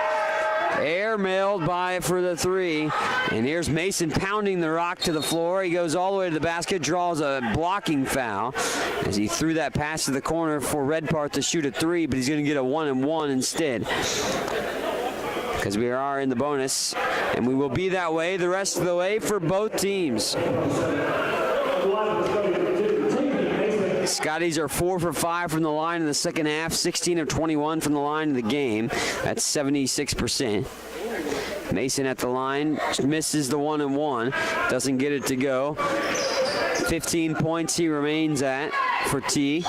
Air mailed by for the three. And here's Mason pounding the rock to the floor. He goes all the way to the basket, draws a blocking foul as he threw that pass to the corner for Redparth to shoot a three, but he's going to get a 1-and-1 instead. Because we are in the bonus, and we will be that way the rest of the way for both teams. Scotties are 4 for 5 from the line in the second half, 16 of 21 from the line in the game. That's 76%. Mason at the line, misses the 1-and-1, doesn't get it to go. 15 points he remains at for T.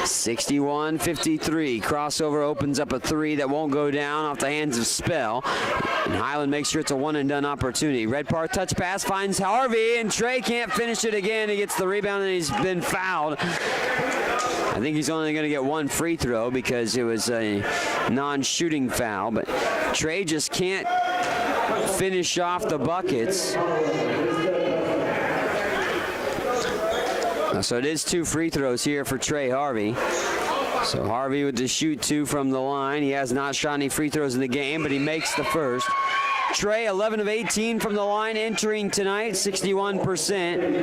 61-53. Crossover opens up a three that won't go down off the hands of Spell. And Highland makes sure it's a one-and-done opportunity. Redparth touch pass finds Harvey, and Trey can't finish it again. He gets the rebound, and he's been fouled. I think he's only going to get one free throw because it was a non-shooting foul. But Trey just can't finish off the buckets. So it is 2 free throws here for Trey Harvey. So Harvey with the shoot 2 from the line. He has not shot any free throws in the game, but he makes the first. Trey 11 of 18 from the line entering tonight, 61%.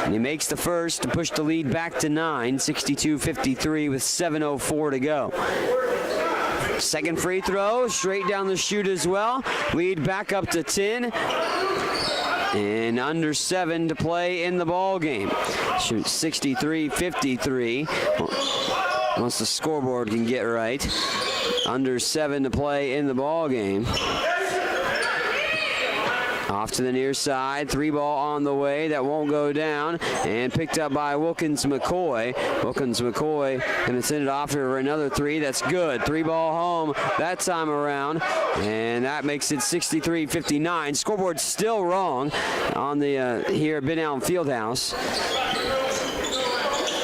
And he makes the first to push the lead back to 9, 62-53 with 7:04 to go. Second free throw, straight down the chute as well. Lead back up to 10. And under 7 to play in the ball game. Shoots 63-53. Once the scoreboard can get right. Under 7 to play in the ball game. Off to the near side, 3 ball on the way, that won't go down, and picked up by Wilkins-McCoy. Wilkins-McCoy going to send it off for another 3, that's good. 3 ball home that time around, and that makes it 63-59. Scoreboard still wrong on the here at Ben Allen Fieldhouse.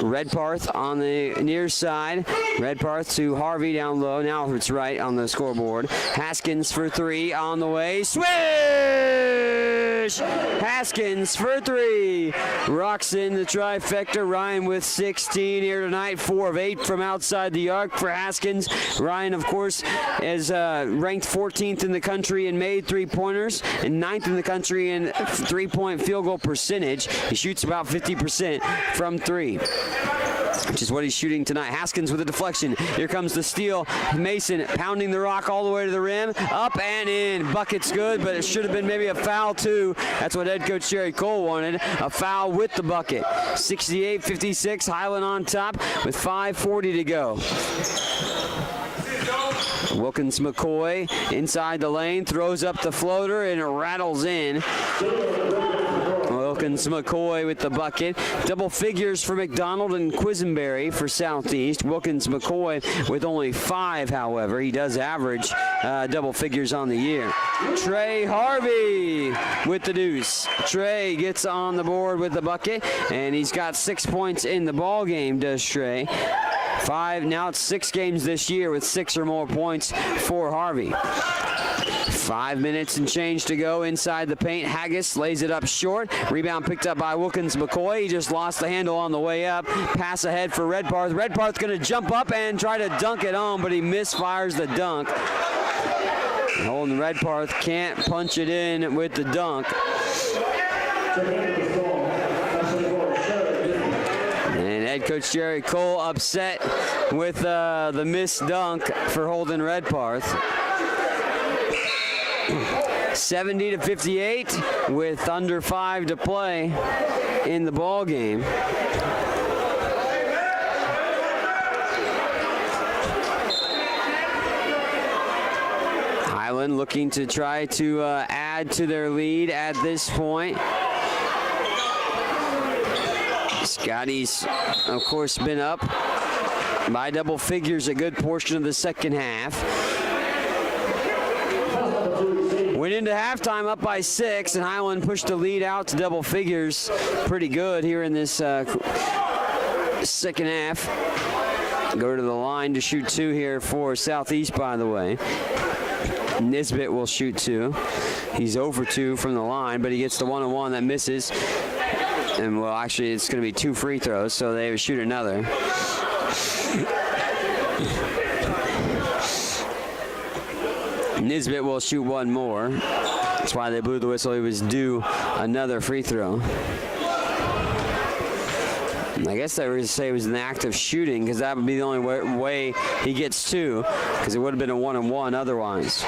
Redparth on the near side. Redparth to Harvey down low. Now it's right on the scoreboard. Haskins for 3 on the way. Swish! Haskins for 3. Rocks in the trifecta. Ryan with 16 here tonight. 4 of 8 from outside the arc for Haskins. Ryan, of course, is ranked 14th in the country in made 3-pointers and 9th in the country in 3-point field goal percentage. He shoots about 50% from 3. which is what he's shooting tonight. Haskins with a deflection. Here comes the steal. Mason pounding the rock all the way to the rim. Up and in. Bucket's good, but it should have been maybe a foul too. That's what head coach Jerry Cole wanted. A foul with the bucket. 68-56. Highland on top with 5:40 to go. Wilkins McCoy inside the lane, throws up the floater, and it rattles in. Wilkins McCoy with the bucket. Double figures for McDonald and Quisenberry for Southeast. Wilkins McCoy with only 5, however. He does average double figures on the year. Trey Harvey with the deuce. Trey gets on the board with the bucket, and he's got 6 points in the ball game, does Trey. 5, now it's 6 games this year with 6 or more points for Harvey. 5 minutes and change to go inside the paint. Haggis lays it up short. Rebound picked up by Wilkins McCoy. He just lost the handle on the way up. Pass ahead for Redparth. Redparth's going to jump up and try to dunk it home, but he misfires the dunk. Holden Redparth can't punch it in with the dunk. And head coach Jerry Cole upset with the missed dunk for Holden Redparth. 70-58 with under 5 to play in the ball game. Highland looking to try to add to their lead at this point. Scotty's, of course, been up by double figures a good portion of the second half. Went into halftime up by 6, and Highland pushed the lead out to double figures pretty good here in this second half. Go to the line to shoot 2 here for Southeast, by the way. Nisbet will shoot 2. He's 0 for 2 from the line, but he gets the 1-on-1 that misses. And, well, actually, it's going to be 2 free throws, so they would shoot another. Nisbet will shoot 1 more. That's why they blew the whistle. He was due another free throw. I guess I would say it was an act of shooting, because that would be the only way he gets 2, because it would have been a 1-on-1 otherwise.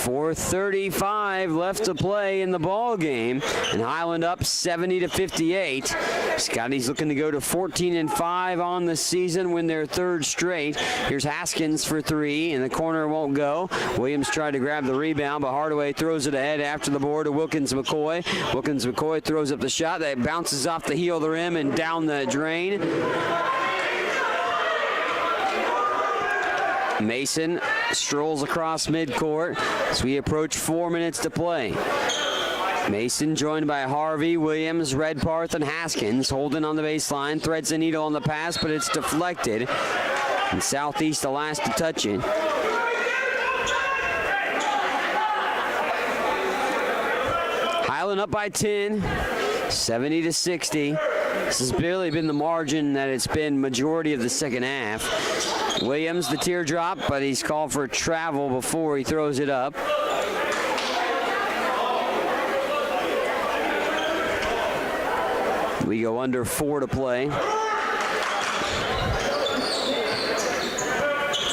4:35 left to play in the ball game, and Highland up 70-58. Scotty's looking to go to 14-5 on the season, win their 3rd straight. Here's Haskins for 3, and the corner won't go. Williams tried to grab the rebound, but Hardaway throws it ahead after the board to Wilkins McCoy. Wilkins McCoy throws up the shot that bounces off the heel of the rim and down the drain. Mason strolls across midcourt as we approach 4 minutes to play. Mason joined by Harvey, Williams, Redparth, and Haskins. Holden on the baseline, threads the needle on the pass, but it's deflected. And Southeast the last to touch it. Highland up by 10, 70-60. This has barely been the margin that it's been majority of the second half. Williams, the teardrop, but he's called for travel before he throws it up. We go under 4 to play.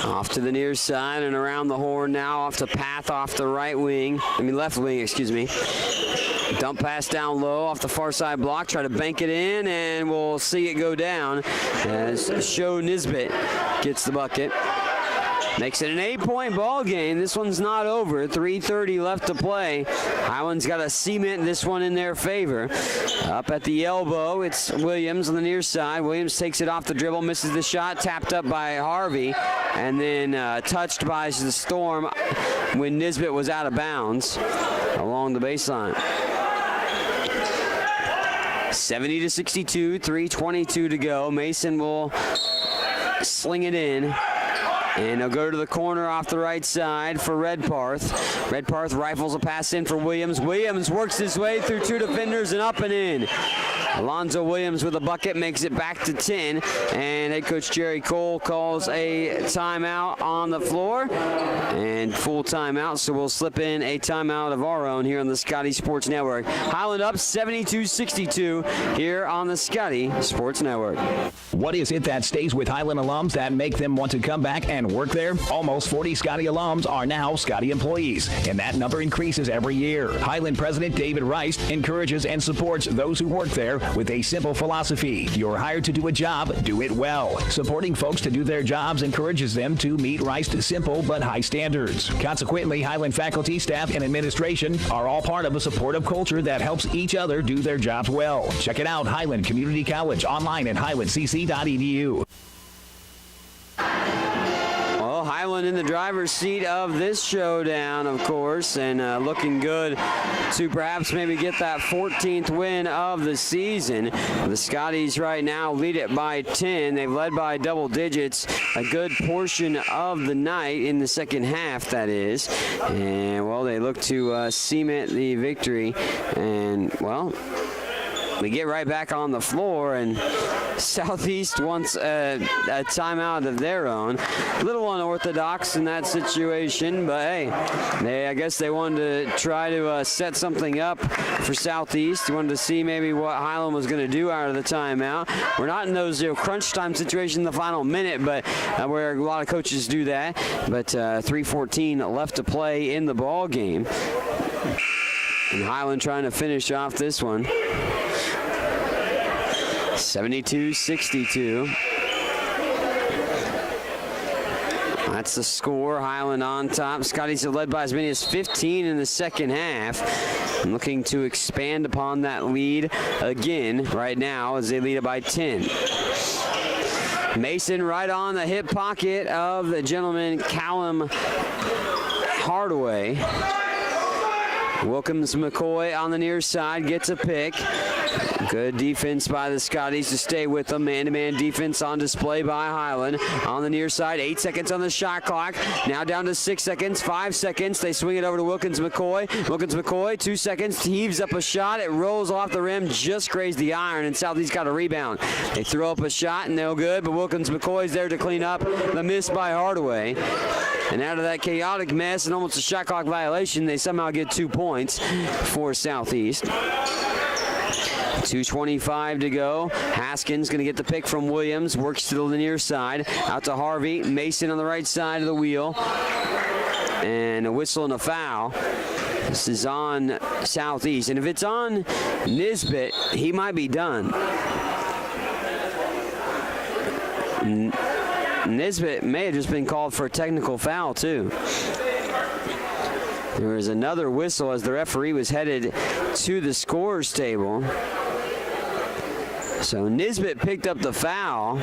Off to the near side and around the horn now, off to Path off the left wing, excuse me. Dump pass down low off the far side block, try to bank it in, and we'll see it go down as Show Nisbet gets the bucket. Makes it an 8-point ball game. This one's not over. 3:30 left to play. Highland's got to cement this one in their favor. Up at the elbow, it's Williams on the near side. Williams takes it off the dribble, misses the shot, tapped up by Harvey, and then touched by the Storm when Nisbet was out of bounds along the baseline. 70-62, 3:22 to go. Mason will sling it in. And he'll go to the corner off the right side for Redparth. Redparth rifles a pass in for Williams. Williams works his way through 2 defenders and up and in. Alonzo Williams with a bucket makes it back to 10, and head coach Jerry Cole calls a timeout on the floor, and full timeout, so we'll slip in a timeout of our own here on the Scotty Sports Network. Highland up 72-62 here on the Scotty Sports Network. What is it that stays with Highland alums that make them want to come back and work there? Almost 40 Scotty alums are now Scotty employees, and that number increases every year. Highland President David Rice encourages and supports those who work there with a simple philosophy. You're hired to do a job, do it well. Supporting folks to do their jobs encourages them to meet Rice's simple but high standards. Consequently, Highland faculty, staff, and administration are all part of a supportive culture that helps each other do their jobs well. Check it out, Highland Community College, online at highlandcc.edu. Well, Highland in the driver's seat of this showdown, of course, and looking good to perhaps maybe get that 14th win of the season. The Scotties right now lead it by 10. They've led by double digits a good portion of the night in the second half, that is. And, well, they look to cement the victory. And, well, we get right back on the floor, and Southeast wants a timeout of their own. A little unorthodox in that situation, but hey, I guess they wanted to try to set something up for Southeast. They wanted to see maybe what Highland was going to do out of the timeout. We're not in those crunch time situations in the final minute, but where a lot of coaches do that. But 3:14 left to play in the ball game, and Highland trying to finish off this one. 72-62. That's the score. Highland on top. Scotties have led by as many as 15 in the second half. And looking to expand upon that lead again right now as they lead it by 10. Mason right on the hip pocket of the gentleman Callum Hardaway. Wilkins McCoy on the near side gets a pick. Good defense by the Scotties to stay with them. Man-to-man defense on display by Highland. On the near side, 8 seconds on the shot clock. Now down to 6 seconds, 5 seconds. They swing it over to Wilkins McCoy. Wilkins McCoy, 2 seconds, heaves up a shot. It rolls off the rim, just grazed the iron, and Southeast got a rebound. They throw up a shot, and no good, but Wilkins McCoy's there to clean up the miss by Hardaway. And out of that chaotic mess and almost a shot clock violation, they somehow get 2 points for Southeast. 2:25 to go. Haskins going to get the pick from Williams. Works to the near side. Out to Harvey. Mason on the right side of the wheel. And a whistle and a foul. This is on Southeast. And if it's on Nisbet, he might be done. Nisbet may have just been called for a technical foul, too. There was another whistle as the referee was headed to the scorer's table. So Nisbet picked up the foul,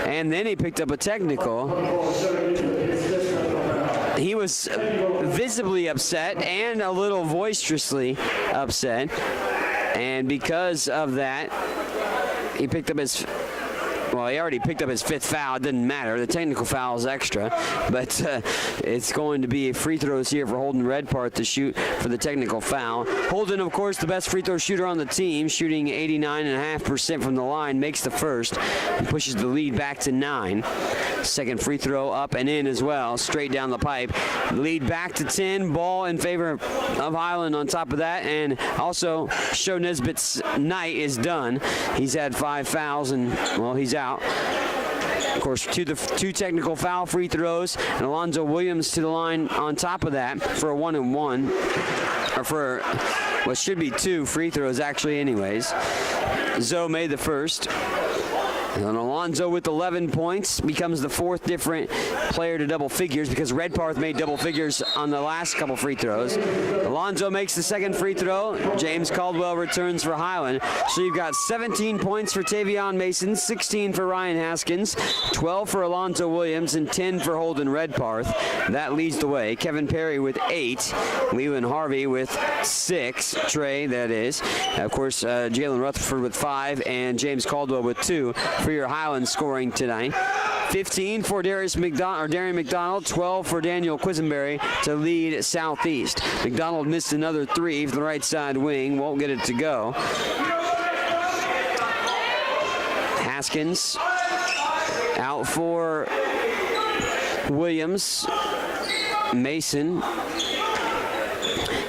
and then he picked up a technical. He was visibly upset and a little boisterously upset, and because of that, he picked up his... Well, he already picked up his 5th foul. It didn't matter. The technical foul is extra. But it's going to be free throws here for Holden Redpath to shoot for the technical foul. Holden, of course, the best free throw shooter on the team, shooting 89.5% from the line, makes the first and pushes the lead back to 9. Second free throw up and in as well, straight down the pipe. Lead back to 10. Ball in favor of Highland on top of that. And also, Show Nisbet's night is done. He's had 5 fouls, and, well, he's out. Of course, two technical foul free throws, and Alonzo Williams to the line on top of that for a 1-and-1, or for what should be 2 free throws actually anyways. Zoe made the first. And Alonzo with 11 points becomes the 4th different player to double figures because Redpath made double figures on the last couple free throws. Alonzo makes the second free throw. James Caldwell returns for Highland. So you've got 17 points for Tavion Mason, 16 for Ryan Haskins, 12 for Alonzo Williams, and 10 for Holden Redpath. That leads the way. Kevin Perry with 8, Leland Harvey with 6, Trey, that is. Of course, Jalen Rutherford with 5, and James Caldwell with 2. For your Highland scoring tonight. 15 for Darian McDonald, 12 for Daniel Quisenberry to lead Southeast. McDonald missed another 3 from the right side wing, won't get it to go. Haskins out for Williams. Mason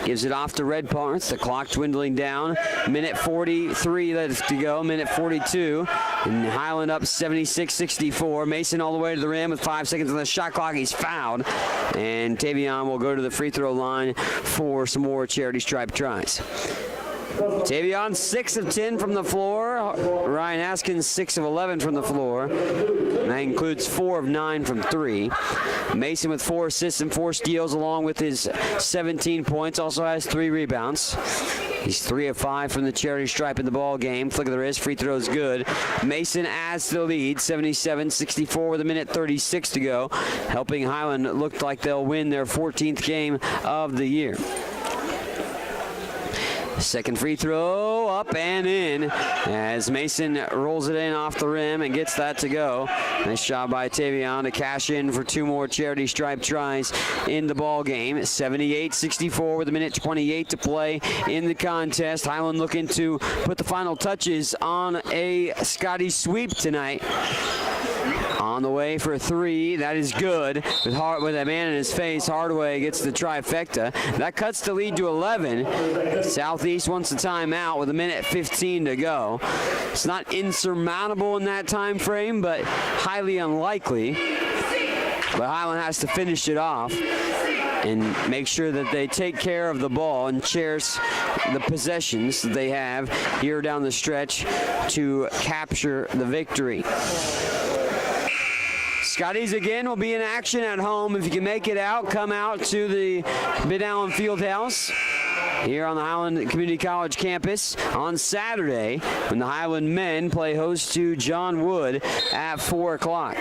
gives it off to Redparth. The clock dwindling down. Minute 43 left to go. Minute 42. And Highland up 76-64. Mason all the way to the rim with 5 seconds on the shot clock. He's fouled. And Tavion will go to the free throw line for some more charity stripe tries. Tavion 6 of 10 from the floor. Ryan Haskins 6 of 11 from the floor. And that includes 4 of 9 from 3. Mason with 4 assists and 4 steals along with his 17 points. Also has 3 rebounds. He's 3 of 5 from the charity stripe in the ball game. Flick of the wrist, free throw is good. Mason adds to the lead, 77-64 with a minute 36 to go. Helping Highland look like they'll win their 14th game of the year. Second free throw up and in as Mason rolls it in off the rim and gets that to go. Nice job by Tavion to cash in for 2 more charity stripe tries in the ball game. 78-64 with a minute 28 to play in the contest. Highland looking to put the final touches on a Scotty sweep tonight. On the way for 3, that is good. With a man in his face, Hardaway gets the trifecta. That cuts the lead to 11. Southeast wants a timeout with a minute 15 to go. It's not insurmountable in that time frame, but highly unlikely. But Highland has to finish it off and make sure that they take care of the ball and cherish the possessions that they have here down the stretch to capture the victory. Scotties again will be in action at home. If you can make it out, come out to the Mid-Allen Fieldhouse here on the Highland Community College campus on Saturday when the Highland men play host to John Wood at 4 o'clock.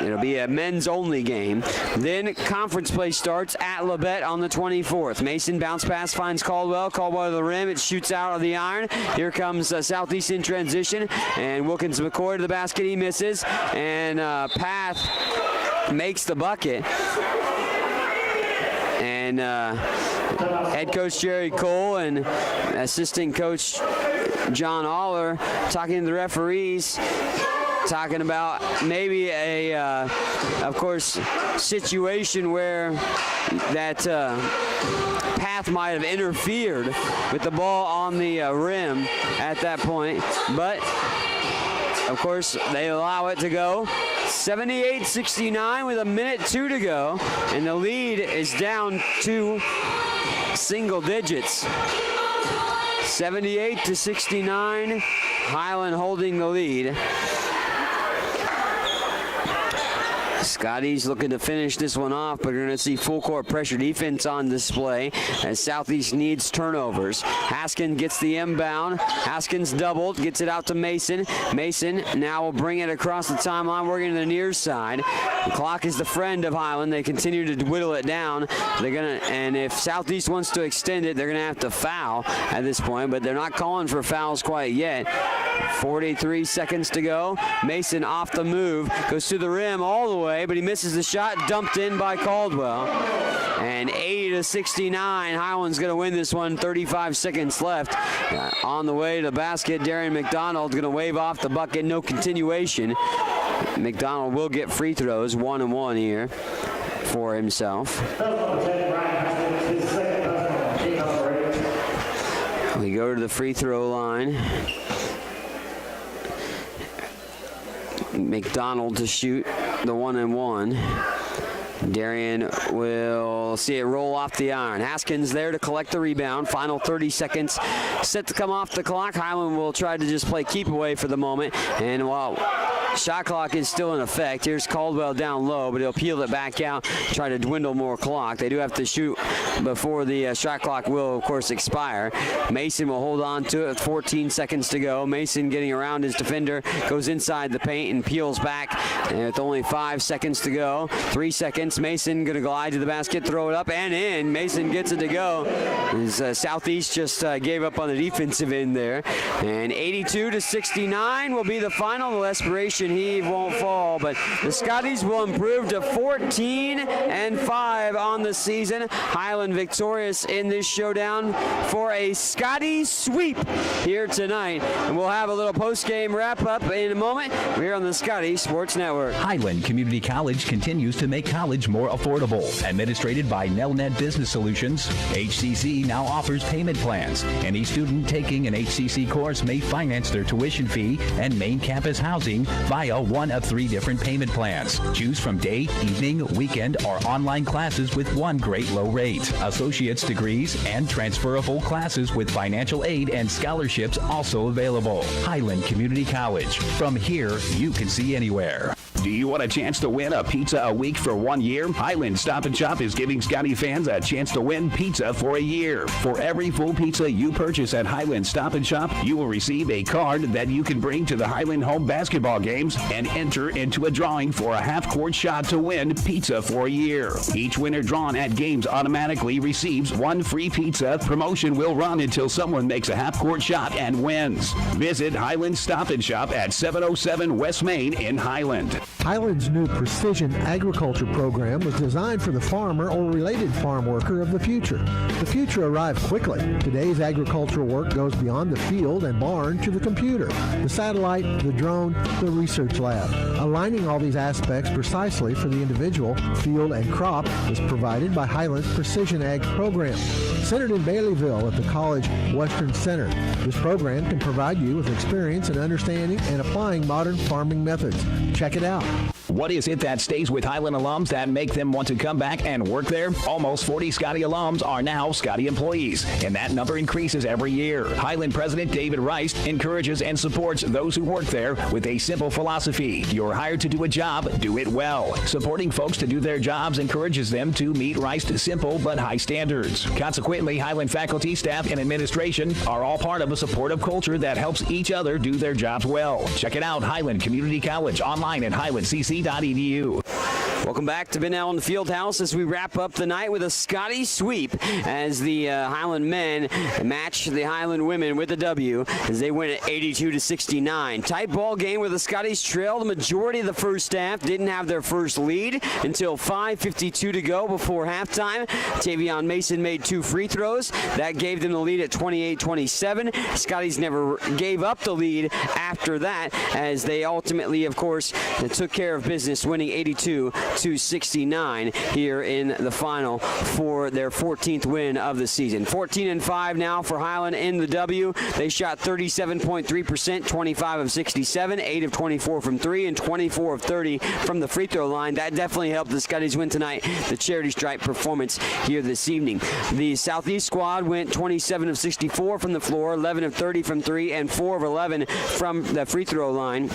It'll be a men's only game. Then conference play starts at Labette on the 24th. Mason bounce pass finds Caldwell. Caldwell to the rim. It shoots out of the iron. Here comes Southeast in transition. And Wilkins McCoy to the basket. He misses. And Path makes the bucket. And head coach Jerry Cole and assistant coach John Aller talking to the referees, talking about maybe a, of course, situation where that Path might have interfered with the ball on the rim at that point. But, of course, they allow it to go. 78-69 with a minute 2 to go. And the lead is down to single digits. 78-69, Highland holding the lead. Scotty's looking to finish this one off, but you're going to see full court pressure defense on display as Southeast needs turnovers. Haskins gets the inbound. Haskins doubled, gets it out to Mason. Mason now will bring it across the timeline, working to the near side. The clock is the friend of Highland. They continue to whittle it down. And if Southeast wants to extend it, they're going to have to foul at this point, but they're not calling for fouls quite yet. 43 seconds to go. Mason off the move, goes to the rim all the way, but he misses the shot, dumped in by Caldwell. And 80-69, Highland's going to win this one, 35 seconds left. On the way to the basket, Darian McDonald's going to wave off the bucket, no continuation. McDonald will get free throws, 1 and 1 here for himself. We go to the free throw line. McDonald to shoot the 1 and 1. Darian will see it roll off the iron. Haskins there to collect the rebound. Final 30 seconds set to come off the clock. Highland will try to just play keep away for the moment. And while shot clock is still in effect, here's Caldwell down low, but he'll peel it back out, try to dwindle more clock. They do have to shoot before the shot clock will, of course, expire. Mason will hold on to it with 14 seconds to go. Mason getting around his defender, goes inside the paint and peels back. And with only 5 seconds to go, 3 seconds, Mason going to glide to the basket, throw it up and in. Mason gets it to go. As Southeast just gave up on the defensive end there. And 82-69 will be the final. The Desperation push and heave won't fall, but the Scotties will improve to 14-5 on the season. Highland victorious in this showdown for a Scotty sweep here tonight. And we'll have a little post-game wrap-up in a moment. We're on the Scotty Sports Network. Highland Community College continues to make college more affordable. Administrated by Nelnet Business Solutions, HCC now offers payment plans. Any student taking an HCC course may finance their tuition fee and main campus housing via one of 3 different payment plans. Choose from day, evening, weekend, or online classes with one great low rate. Associate's degrees and transferable classes with financial aid and scholarships also available. Highland Community College. From here, you can see anywhere. Do you want a chance to win a pizza a week for 1 year? Highland Stop and Shop is giving Scotty fans a chance to win pizza for a year. For every full pizza you purchase at Highland Stop and Shop, you will receive a card that you can bring to the Highland home basketball games and enter into a drawing for a half-court shot to win pizza for a year. Each winner drawn at games automatically receives 1 free pizza. Promotion will run until someone makes a half-court shot and wins. Visit Highland Stop and Shop at 707 West Main in Highland. Highland's new precision agriculture program was designed for the farmer or related farm worker of the future. The future arrived quickly. Today's agricultural work goes beyond the field and barn to the computer, the satellite, the drone, the research lab. Aligning all these aspects precisely for the individual, field, and crop is provided by Highland's Precision Ag program. Centered in Baileyville at the College Western Center, this program can provide you with experience in understanding and applying modern farming methods. Check it out. What is it that stays with Highland alums that make them want to come back and work there? Almost 40 Scotty alums are now Scotty employees, and that number increases every year. Highland President David Rice encourages and supports those who work there with a simple philosophy. You're hired to do a job, do it well. Supporting folks to do their jobs encourages them to meet Rice's simple but high standards. Consequently, Highland faculty, staff, and administration are all part of a supportive culture that helps each other do their jobs well. Check it out, Highland Community College, online at highlandcc.edu. Welcome back to Ben Allen Fieldhouse as we wrap up the night with a Scotty sweep as the Highland men match the Highland women with a W as they win at 82-69. Tight ball game where the Scotties trailed the majority of the first half, didn't have their first lead until 5:52 to go before halftime. Tavion Mason made 2 free throws. That gave them the lead at 28-27. Scotties never gave up the lead after that as they ultimately, of course, took care of business, winning 82-69 here in the final for their 14th win of the season. 14-5 now for Highland in the W. They shot 37.3%, 25 of 67, 8 of 24 from 3, and 24 of 30 from the free throw line. That definitely helped the Scotties win tonight, the charity stripe performance here this evening. The Southeast squad went 27 of 64 from the floor, 11 of 30 from 3, and 4 of 11 from the free throw line.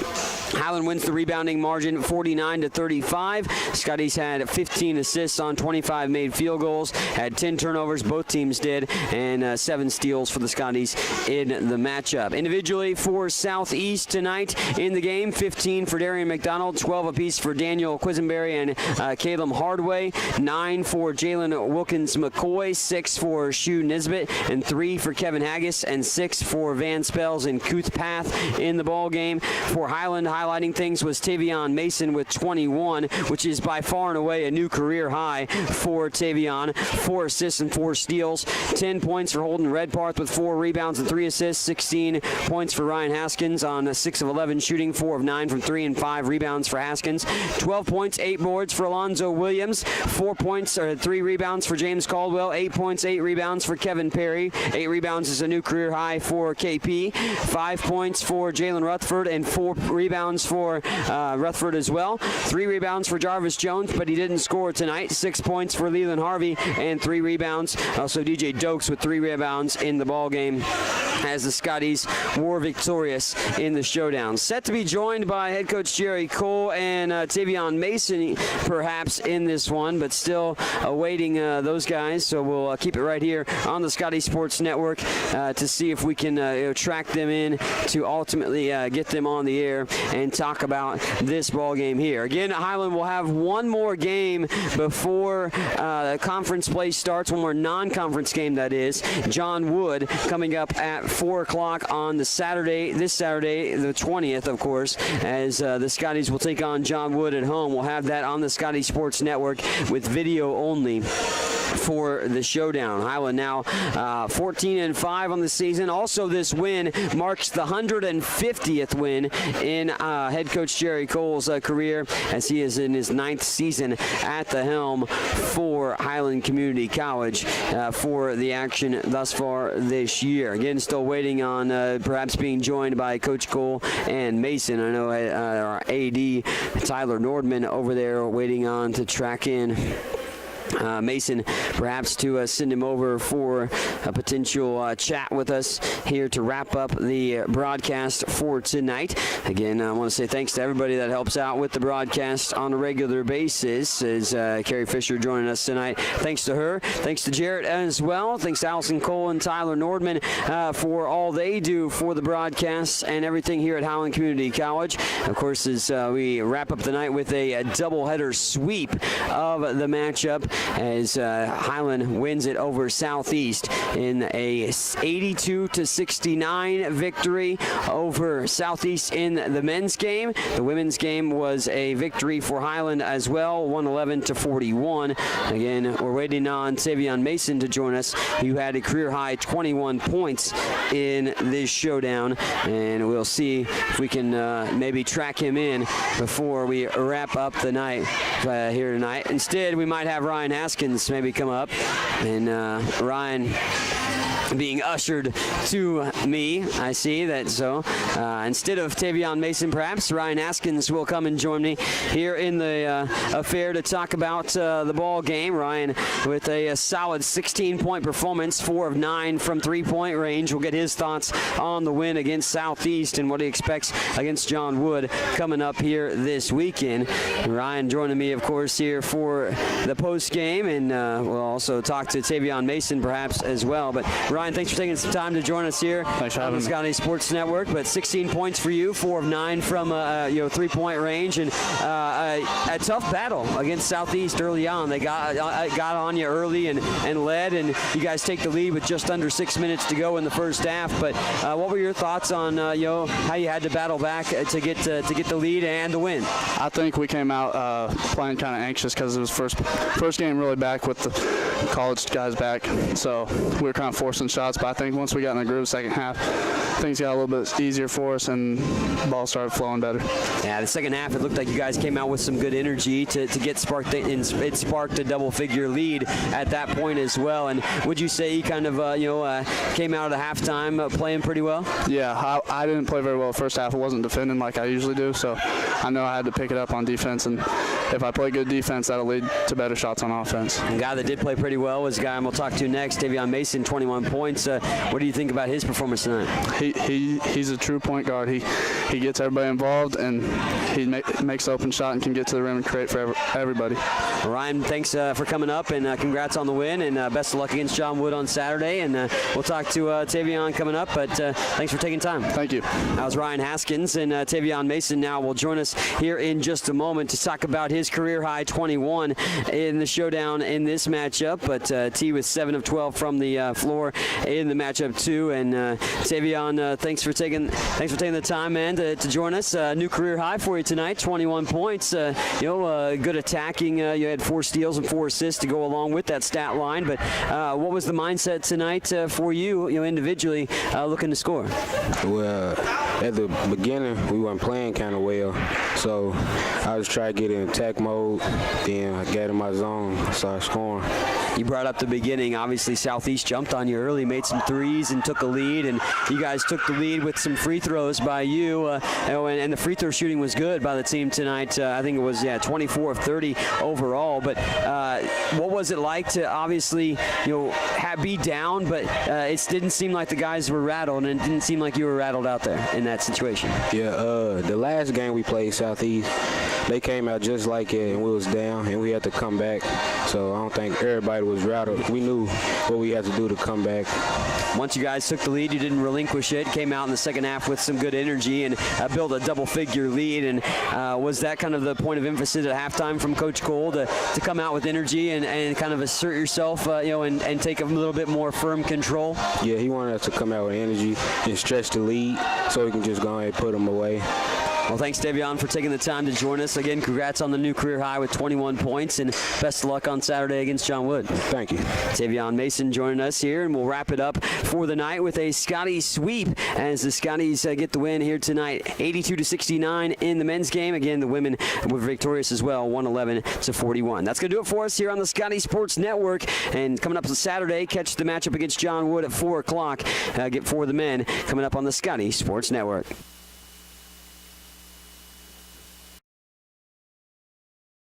Highland wins the rebounding margin 49-35. Scotties had 15 assists on 25 made field goals, had 10 turnovers, both teams did, and 7 steals for the Scotties in the matchup. Individually for Southeast tonight in the game, 15 for Darian McDonald, 12 apiece for Daniel Quisenberry and Caleb Hardway, 9 for Jalen Wilkins McCoy, 6 for Shu Nisbet, and 3 for Kevin Haggis, and 6 for Van Spels and Kuth Path in the ball game. For Highland, highlighting things was Tavion Mason with 21, which is by far and away a new career high for Tavion. 4 assists and 4 steals. 10 points for Holden Redparth with 4 rebounds and 3 assists. 16 points for Ryan Haskins on 6 of 11 shooting, 4 of 9 from 3, and 5 rebounds for Haskins. 12 points, 8 boards for Alonzo Williams. 4 points or 3 rebounds for James Caldwell. 8 points, 8 rebounds for Kevin Perry. 8 rebounds is a new career high for KP. 5 points for Jalen Rutherford and 4 rebounds for Rutherford as well. 3 rebounds for Jarvis Jones, but he didn't score tonight. 6 points for Leland Harvey and 3 rebounds. Also DJ Dokes with 3 rebounds in the ball game as the Scotties were victorious in the showdown. Set to be joined by head coach Jerry Cole and Tavion Mason perhaps in this one, but still awaiting those guys. So we'll keep it right here on the Scotty Sports Network to see if we can track them in to ultimately get them on the air and talk about this ball game here. Again, Highland will have one more game before conference play starts, one more non-conference game, that is. John Wood coming up at 4 o'clock on this Saturday, the 20th, of course, as the Scotties will take on John Wood at home. We'll have that on the Scotty Sports Network with video only for the showdown. Highland now 14-5 on the season. Also, this win marks the 150th win in head coach Jerry Cole's career, as he is in his 9th season at the helm for Highland Community College for the action thus far this year. Again, still waiting on perhaps being joined by Coach Cole and Mason. I know our AD, Tyler Nordman, over there waiting on to track in Mason, perhaps to send him over for a potential chat with us here to wrap up the broadcast for tonight. Again, I want to say thanks to everybody that helps out with the broadcast on a regular basis, as Carrie Fisher joining us tonight. Thanks to her. Thanks to Jarrett as well. Thanks to Allison Cole and Tyler Nordman for all they do for the broadcasts and everything here at Highland Community College. Of course, as we wrap up the night with a doubleheader sweep of the matchup, as Highland wins it over Southeast in a 82-69 victory over Southeast in the men's game. The women's game was a victory for Highland as well, 111-41. Again, we're waiting on Tavion Mason to join us, who had a career-high 21 points in this showdown, and we'll see if we can maybe track him in before we wrap up the night here tonight. Instead, we might have Ryan Haskins maybe come up, and Ryan being ushered to me. I see that. So instead of Tavion Mason, perhaps Ryan Haskins will come and join me here in the affair to talk about the ball game. Ryan with a solid 16-point performance, 4 of 9 from three-point range. We'll get his thoughts on the win against Southeast and what he expects against John Wood coming up here this weekend. Ryan joining me, of course, here for the post game, and we'll also talk to Tavion Mason perhaps as well. But Ryan, thanks for taking some time to join us here on the Scotty Sports Network. But 16 points for you, 4 of 9 from three-point range, and a tough battle against Southeast early on. They got on you early and led, and you guys take the lead with just under 6 minutes to go in the first half. But what were your thoughts on how you had to battle back to get the lead and the win? I think we came out playing kind of anxious because it was first game really back with the college guys back, so we were kind of forcing shots. But I think once we got in the groove second half, things got a little bit easier for us and the ball started flowing better. Yeah, the second half it looked like you guys came out with some good energy to get sparked, and it sparked a double-figure lead at that point as well. And would you say you kind of came out of the halftime playing pretty well? Yeah, I didn't play very well the first half. I wasn't defending like I usually do, so I know I had to pick it up on defense, and if I play good defense, that'll lead to better shots on offense. The guy that did play pretty well was the guy we'll talk to next, Tavion Mason, 21 points. What do you think about his performance tonight? He's a true point guard. He gets everybody involved, and he makes the open shot and can get to the rim and create for everybody. Ryan, thanks for coming up, and congrats on the win, and best of luck against John Wood on Saturday. And we'll talk to Tavion coming up, but thanks for taking time. Thank you. That was Ryan Haskins, and Tavion Mason now will join us here in just a moment to talk about his career-high 21 in the showdown in this matchup. But T with 7 of 12 from the floor in the matchup too. And Tavion, thanks for taking the time, man, to join us. New career high for you tonight, 21 points. Good attacking. You had 4 steals and 4 assists to go along with that stat line. But what was the mindset tonight for you, individually, looking to score? Well, at the beginning, we weren't playing kind of well, so I was trying to get in attack mode. Then I got in my zone, started scoring. You brought up the beginning. Obviously, Southeast jumped on you early, made some threes, and took a lead. And you guys took the lead with some free throws by you. And the free throw shooting was good by the team tonight. I think it was 24 of 30 overall. But what was it like to obviously be down, but it didn't seem like the guys were rattled, and it didn't seem like you were rattled out there in that situation? Yeah, the last game we played Southeast, they came out just like it, and we was down, and we had to come back. So I don't think everybody was rattled. We knew what we had to do to come back. Once you guys took the lead, you didn't relinquish it. Came out in the second half with some good energy and built a double-figure lead. And was that kind of the point of emphasis at halftime from Coach Cole to come out with energy and kind of assert yourself, and take a little bit more firm control? Yeah, he wanted us to come out with energy and stretch the lead so we can just go ahead and put them away. Well, thanks, Davion, for taking the time to join us. Again, congrats on the new career high with 21 points, and best of luck on Saturday against John Wood. Thank you. Davion Mason joining us here, and we'll wrap it up for the night with a Scotty sweep as the Scotties get the win here tonight, 82-69 in the men's game. Again, the women were victorious as well, 111-41. That's going to do it for us here on the Scotty Sports Network. And coming up Saturday, catch the matchup against John Wood at 4 o'clock. Get for the men coming up on the Scotty Sports Network.